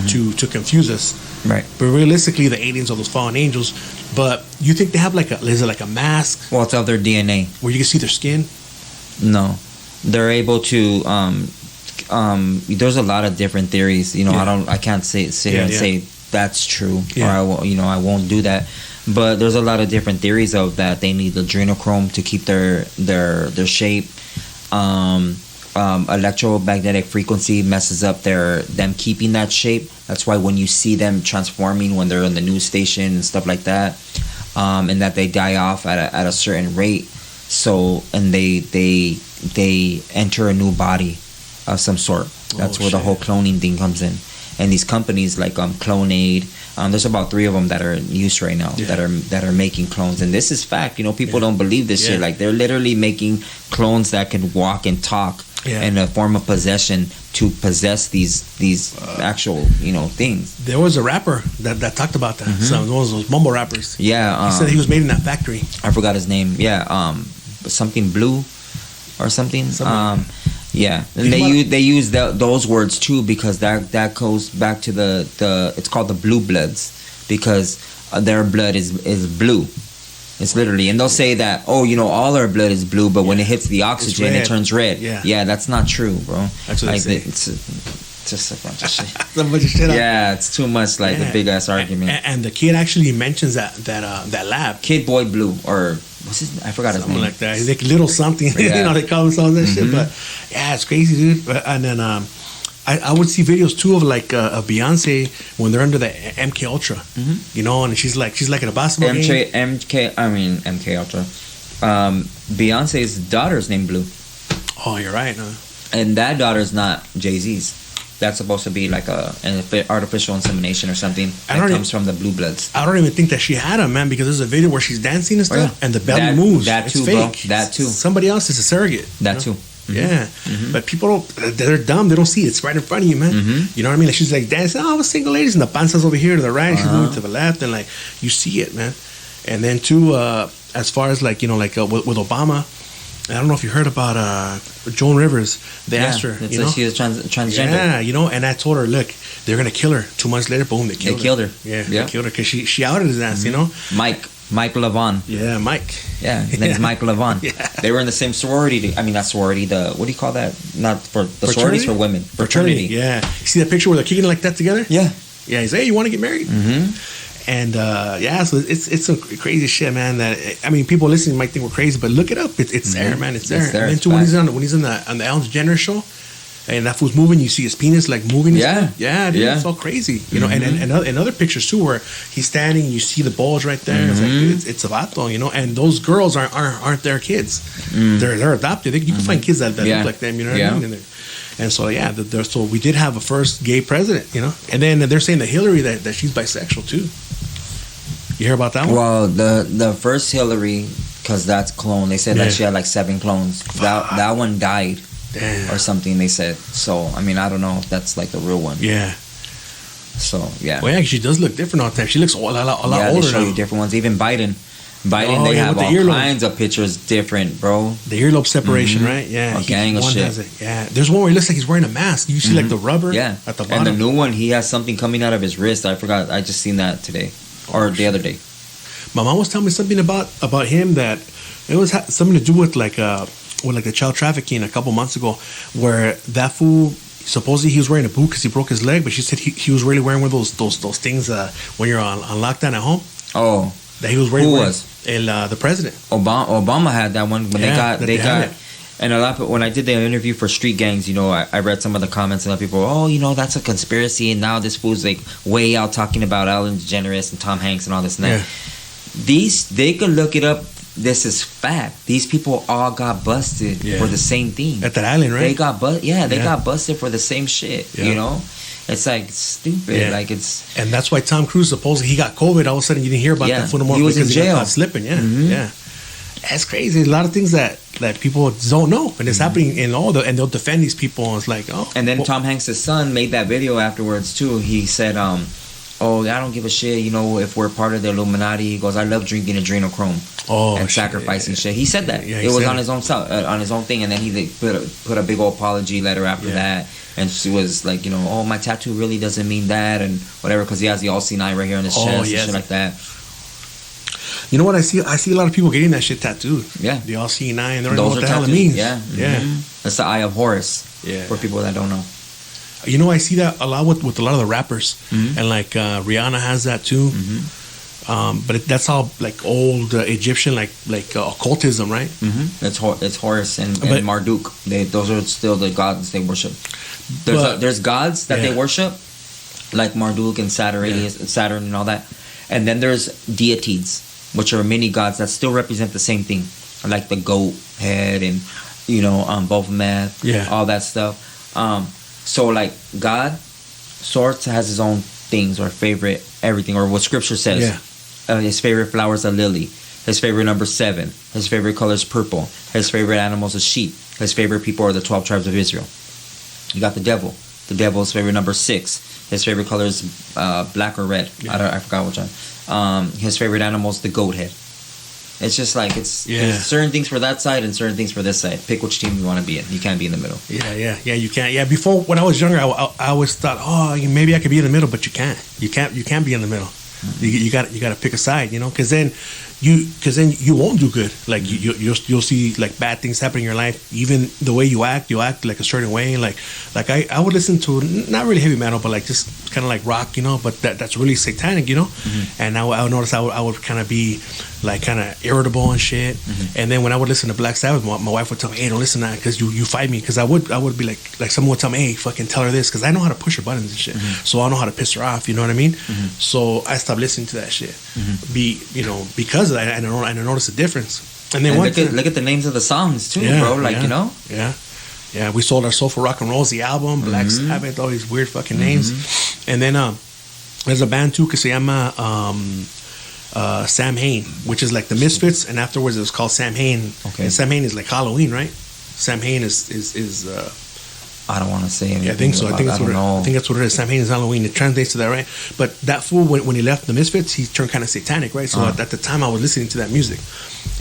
To confuse us, right? But realistically, the aliens are those fallen angels. But you think they have is it like a mask? Well, it's of their DNA, where you can see their skin. No, they're able to. There's a lot of different theories. You know, I can't sit here and say that's true, or I won't do that. But there's a lot of different theories of that. They need adrenochrome to keep their shape. Electromagnetic frequency messes up them keeping that shape. That's why when you see them transforming when they're on the news station and stuff like that, and that they die off at a certain rate. So and they enter a new body of some sort. That's where the whole cloning thing comes in. And these companies like Clonade. There's about 3 of them that are in use right now that are making clones, and this is fact. You know, people don't believe this shit. Like they're literally making clones that can walk and talk in a form of possession to possess these actual things. There was a rapper that talked about that. So one of those mumble rappers. Yeah, he said he was made in that factory. I forgot his name. Yeah, something blue or something. Yeah, and they use those words too because that goes back to the it's called the blue bloods because their blood is blue. It's literally, and they'll say that all our blood is blue, but when it hits the oxygen, it turns red. Yeah, that's not true, bro. That's what they say. It's just a bunch of shit. Yeah, it's too much like a big ass argument. And the kid actually mentions that lab. Kid Boy Blue or. What's his name? I forgot his name. Something like that. He's like little something. They call themselves that shit. But yeah, it's crazy, dude. And then I would see videos too of like of Beyonce when they're under the MK Ultra. You know, and she's like in a basketball game. MK Ultra. Beyonce's daughter's named Blue. Oh, you're right. And that daughter's not Jay-Z's. That's supposed to be like an artificial insemination or something that comes from the blue bloods. I don't even think that she had him, man, because there's a video where she's dancing and stuff, and the belly moves. That too, it's fake. Bro. That too. Somebody else is a surrogate. That too. Yeah, but people they're dumb. They don't see it. It's right in front of you, man. You know what I mean? Like she's like dancing. Oh, single ladies, and the panza's over here to the right. She's moving to the left, and like you see it, man. And then too, as far as like with Obama. I don't know if you heard about Joan Rivers. They asked her, she was transgender. Yeah, and I told her, look, they're gonna kill her. 2 months later, boom, they killed her. Yeah, they killed her because she outed his ass. Mike Levon. Yeah, Mike. Yeah, his name's Mike Levon. They were in the same sorority. Not sorority. What do you call that? Not for the sororities for women. Fraternity. Yeah. You see that picture where they're kicking like that together? Yeah. Yeah. He's, hey, you want to get married? And so it's some crazy shit, man. That people listening might think we're crazy, but look it up. It's there, man. It's there. And then too, when he's on the Ellen DeGeneres show, and that fool's moving. You see his penis like moving. Yeah. Yeah, dude, it's all crazy. You know, and other pictures too where he's standing. You see the bulge right there. It's like it's a vato, you know. And those girls aren't their kids. They're adopted. You can find kids that look like them. You know what I mean? And so so we did have a first gay president. You know, and then they're saying that Hillary that she's bisexual too. You hear about that one? Well, the first Hillary, because that's clone. They said that she had like 7 clones. That one died. Damn. Or something they said. So I mean, I don't know if that's like the real one. Yeah. So yeah. Well, yeah, she does look different all the time. She looks a lot Yeah, older they show now. you different ones. Even Biden, they have all kinds of pictures different, bro. The earlobe separation, right? Yeah. A gang of shit. Yeah. There's one where he looks like he's wearing a mask. You see like the rubber at the bottom. And the new one, he has something coming out of his wrist. I forgot. I just seen that today. Or the other day. My mom was telling me something about him that it was something to do with like the child trafficking a couple months ago, where that fool supposedly he was wearing a boot because he broke his leg, but she said he was really wearing one of those things when you're on lockdown at home. Oh, that he was wearing. Who was? The president. Obama had that one when they got. And a lot of people, when I did the interview for Street Gangs, you know, I read some of the comments and people, that's a conspiracy, and now this fool's like way out talking about Ellen DeGeneres and Tom Hanks and all this and that. They could look it up. This is fact. These people all got busted for the same thing at that island, right? They got got busted for the same shit. You know, it's like stupid. Like and that's why Tom Cruise supposedly he got COVID. All of a sudden, you didn't hear about that for no more. He was in jail, he got slipping. Yeah. That's crazy. A lot of things that people don't know, and it's happening in and they'll defend these people. And it's like, and then Tom Hanks' son made that video afterwards too. He said, I don't give a shit, you know, if we're part of the Illuminati. He goes, I love drinking adrenochrome and sacrificing shit. He said that. It was on his own on his own thing, and then he put a big old apology letter after that, and she was like, you know, my tattoo really doesn't mean that and whatever, because he has the all-seeing eye right here on his chest and shit like that. You know what I see? I see a lot of people getting that shit tattooed. Yeah, the all-seeing eye, and they don't know what the hell it means. Yeah. That's the Eye of Horus. Yeah, for people that don't know. You know, I see that a lot with a lot of the rappers, and like Rihanna has that too. But that's all like old Egyptian, like occultism, right? It's Horus and Marduk. Those are still the gods they worship. There's gods that they worship, like Marduk and Saturn and all that, and then there's deities, which are mini gods that still represent the same thing, like the goat head and Baphomet, all that stuff. So like God sorts has his own things or favorite everything, or what scripture says. His favorite flower is a lily. His favorite number 7. His favorite color is purple. His favorite animal is a sheep. His favorite people are the 12 tribes of Israel. You got the devil. The devil's favorite number 6. His favorite color is black or red. I forgot which one. His favorite animal is the goat head. It's just like there's certain things for that side and certain things for this side. Pick which team you want to be in. You can't be in the middle. Yeah, you can't. Yeah, before when I was younger, I always thought, maybe I could be in the middle, but you can't. You can't be in the middle. You got to pick a side, because then you won't do good. Like you'll see like bad things happen in your life. Even the way you act like a certain way. Like I would listen to not really heavy metal, but like just kind of like rock, But that's really satanic, And I would notice I would kind of be like kind of irritable and shit. And then when I would listen to Black Sabbath, my wife would tell me, "Hey, don't listen to that because you fight me." Because I would be like someone would tell me, "Hey, fucking tell her this," because I know how to push her buttons and shit. So I know how to piss her off. You know what I mean? So I stopped listening to that shit. Because of that, and I noticed the difference. And then look at the names of the songs too, bro. Yeah, we sold our soul for rock and rolls, the album, Black Sabbath, all these weird fucking names. And then there's a band too, que se llama Sam Hain, which is like the Misfits, and afterwards it was called Sam Hain. Okay. And Sam Hain is like Halloween, right? Sam Hain is I don't want to say anything. Yeah, I think so. I think that's what it is. Sam Hain is Halloween. It translates to that, right? But that fool, when he left the Misfits, he turned kind of satanic, right? So at the time, I was listening to that music.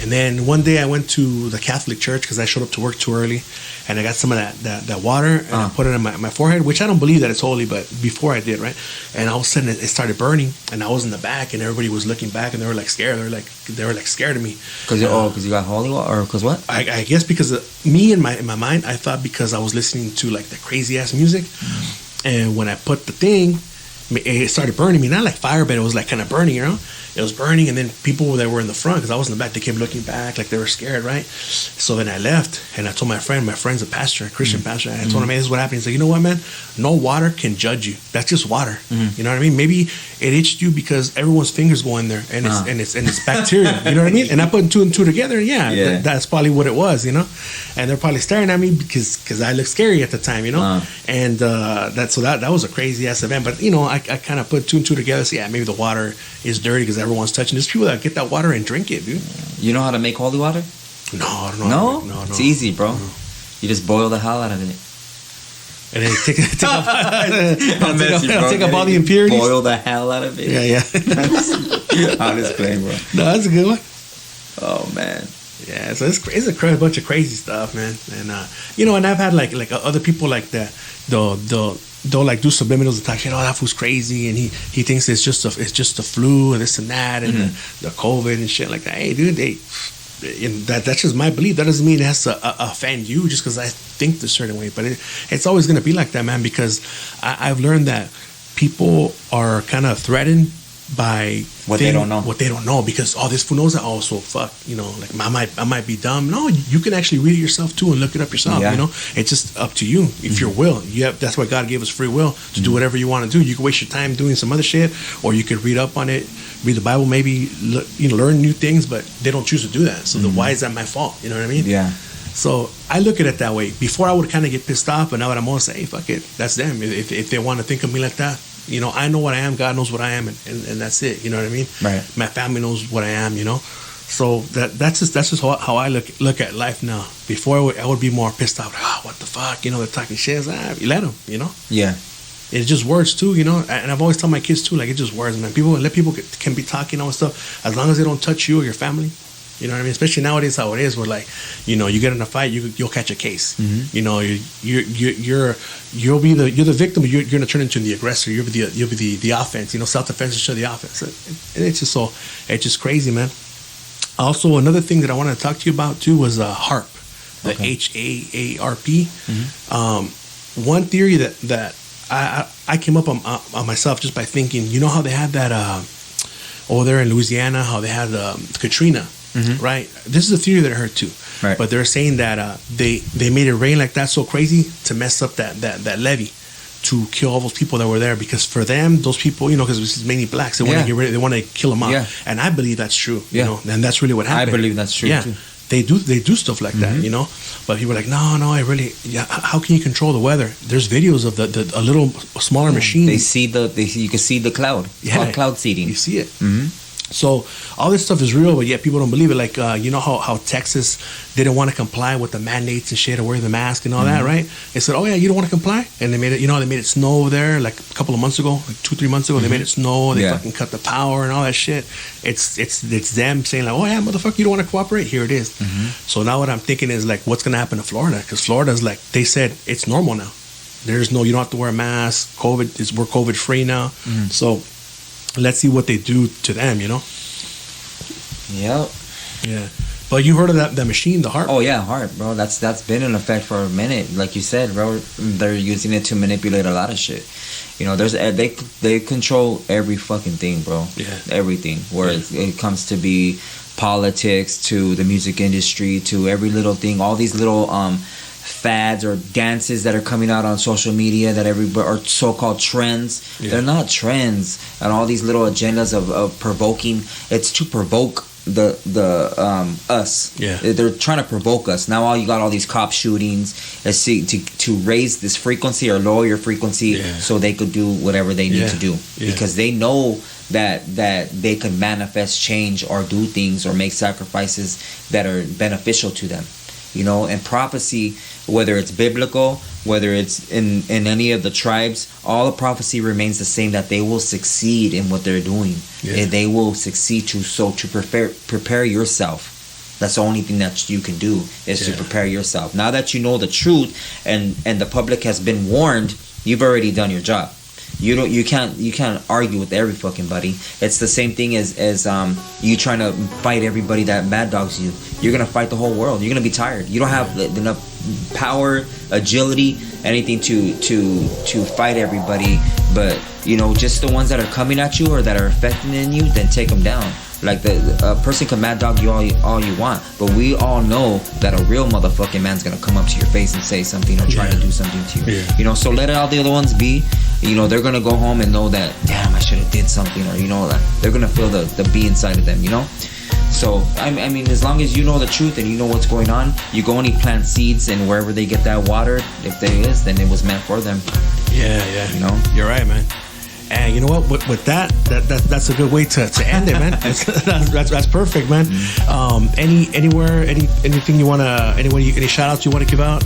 And then one day I went to the Catholic church because I showed up to work too early, and I got some of that water and I put it on my forehead, which I don't believe that it's holy, but before I did, right? And all of a sudden it started burning, and I was in the back, and everybody was looking back, and they were like scared. They were like scared of me. Because you got holy water, or because what? I guess because me in my mind, I thought because I was listening to like the crazy ass music, and when I put the thing, it started burning me. Not like fire, but it was like kind of burning, it was burning, and then people that were in the front, because I was in the back, they kept looking back like they were scared, right? So then I left, and I told my friend's a pastor, a Christian pastor, and I told him, hey, this is what happened. He's like, you know what, man? No water can judge you. That's just water. You know what I mean? Maybe it itched you because everyone's fingers go in there, and it's bacteria. You know what I mean? And I put two and two together, and that's probably what it was, you know? And they're probably staring at me because I looked scary at the time, you know? And that was a crazy ass event. But, you know, I kind of put two and two together. So, yeah, maybe the water is dirty because everyone's touching. There's people that get that water and drink it, dude. You know how to make holy water? No, I don't know. No? It's easy, bro. No. You just boil the hell out of it. And then take up all the impurities. Boil the hell out of it. Yeah. Honest claim, bro. No, that's a good one. Oh, man. Yeah, so it's a bunch of crazy stuff, man. And you know, and I've had like other people like that. They'll like do subliminals and talk shit. Oh, that fool's crazy, and he thinks it's just the flu and this and that and the COVID and shit like that. Hey, dude, that's just my belief. That doesn't mean it has to offend you just because I think this certain way. But it's always gonna be like that, man. Because I've learned that people are kind of threatened by what they don't know, because this fool knows that. Oh, so fuck, you know, like I might be dumb. No, you can actually read it yourself too and look it up yourself. You know, it's just up to you. If your will, that's why God gave us free will to do whatever you want to do. You can waste your time doing some other shit, or you could read up on it, read the Bible, maybe learn new things. But they don't choose to do that. So why is that my fault? You know what I mean? Yeah. So I look at it that way. Before I would kind of get pissed off, but now I'm almost say, hey, fuck it, that's them. If they want to think of me like that. You know, I know what I am. God knows what I am, and that's it. You know what I mean? Right. My family knows what I am. You know, so that's just how I look at life now. Before I would be more pissed off. Oh, what the fuck? You know, they're talking shit. You let them. You know. Yeah. It's just words too. You know, and I've always told my kids too. Like it's just words, man. People can be talking all this stuff as long as they don't touch you or your family. You know what I mean? Especially nowadays, how it is, where like, you know, you get in a fight, you'll catch a case. You know, you're the victim, but you're gonna turn into the aggressor. You'll be the offense. You know, self-defense is the offense, and it's just crazy, man. Also, another thing that I wanted to talk to you about too was HAARP, the HAARP. One theory that I came up on myself just by thinking. You know how they had that over there in Louisiana, how they had Katrina. Right. This is a theory that I heard too. Right. But they're saying that they made it rain like that so crazy to mess up that levee, to kill all those people that were there, because for them, those people, you know, because this is mainly blacks, they want to get rid of, they want to kill them out. Yeah. And I believe that's true. You know, and that's really what happened. I believe that's true too. They do stuff like that, you know. But people are like, no, I really, how can you control the weather? There's videos of a little smaller machine. You can see the cloud. It's called cloud seeding. You see it. So all this stuff is real, but yet people don't believe it. Like you know how Texas didn't want to comply with the mandates and shit, or wear the mask and all that, right? They said, oh yeah, you don't want to comply, and they made it. You know, they made it snow over there like a couple of months ago, like 2-3 months ago. They made it snow. They fucking cut the power and all that shit. It's them saying like, oh yeah, motherfucker, you don't want to cooperate. Here it is. So now what I'm thinking is like, what's gonna happen to Florida? Because Florida's like, they said it's normal now. There's no, you don't have to wear a mask. We're COVID free now. So let's see what they do to them, you know? Yep. Yeah. But you heard of that machine, the HAARP? Oh yeah, HAARP, bro. That's been in effect for a minute. Like you said, bro, they're using it to manipulate a lot of shit. You know, they control every fucking thing, bro. Yeah. Everything. Where it comes to be politics, to the music industry, to every little thing, all these little fads or dances that are coming out on social media that everybody, or so-called trends. They're not trends, and all these little agendas of provoking. It's to provoke us. They're trying to provoke us. Now you got all these cop shootings to raise this frequency or lower your frequency, so they could do whatever they need to do, because they know that they can manifest change or do things or make sacrifices that are beneficial to them. You know, and prophecy, whether it's biblical, whether it's in any of the tribes, all the prophecy remains the same, that they will succeed in what they're doing. They will succeed to prepare yourself. That's the only thing that you can do, is to prepare yourself. Now that you know the truth and the public has been warned, you've already done your job. You can't argue with every fucking buddy. It's the same thing as you trying to fight everybody that mad dogs you. You're gonna fight the whole world. You're gonna be tired. You don't have enough power, agility, anything to fight everybody. But just the ones that are coming at you or that are affecting in you, then take them down. Like a person can mad dog you all you want, but we all know that a real motherfucking man's gonna come up to your face and say something or try to do something to you. Yeah. So let all the other ones be. They're gonna go home and know that, damn, I should have did something, or that they're gonna feel the bee inside of them. So I mean, as long as you know the truth and you know what's going on, you go and you plant seeds, and wherever they get that water, if there is, then it was meant for them. Yeah. You're right, man. And you know what? With that's a good way to end it, man. That's perfect, man. Anything you wanna, any shout outs you want to give out?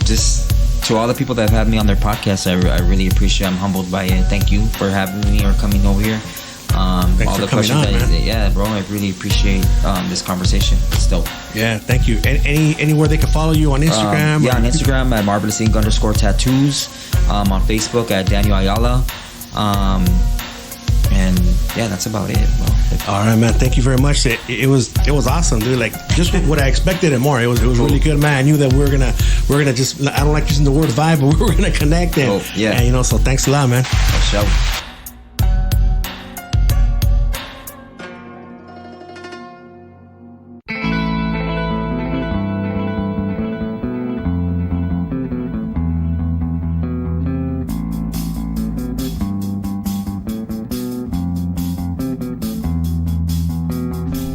Just to all the people that have had me on their podcast, I really appreciate it. I'm humbled by it. Thank you for having me or coming over here. Thanks all for the coming questions on, man. Yeah, bro, I really appreciate this conversation. It's dope. Yeah, thank you. And anywhere they can follow you on Instagram? On Instagram at marvelousink_tattoos. On Facebook at Daniel Ayala. And yeah, that's about it, bro. All right, man. Thank you very much. It was awesome, dude. Like just what I expected and more. It was really good, man. I knew that we're gonna just, I don't like using the word vibe, but we were gonna connect and so thanks a lot, man. For sure.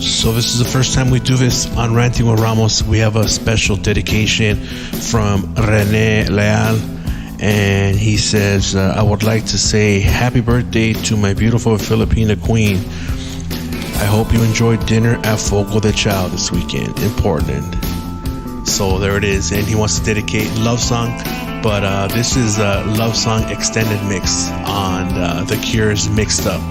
So this is the first time we do this on Ranting with Ramos. We have a special dedication from Rene Leal, and he says, I would like to say happy birthday to my beautiful Filipina queen. I hope you enjoyed dinner at Fogo de Chao this weekend in Portland. So there it is, and he wants to dedicate Love Song, but this is a Love Song extended mix on The Cure's Mixed Up.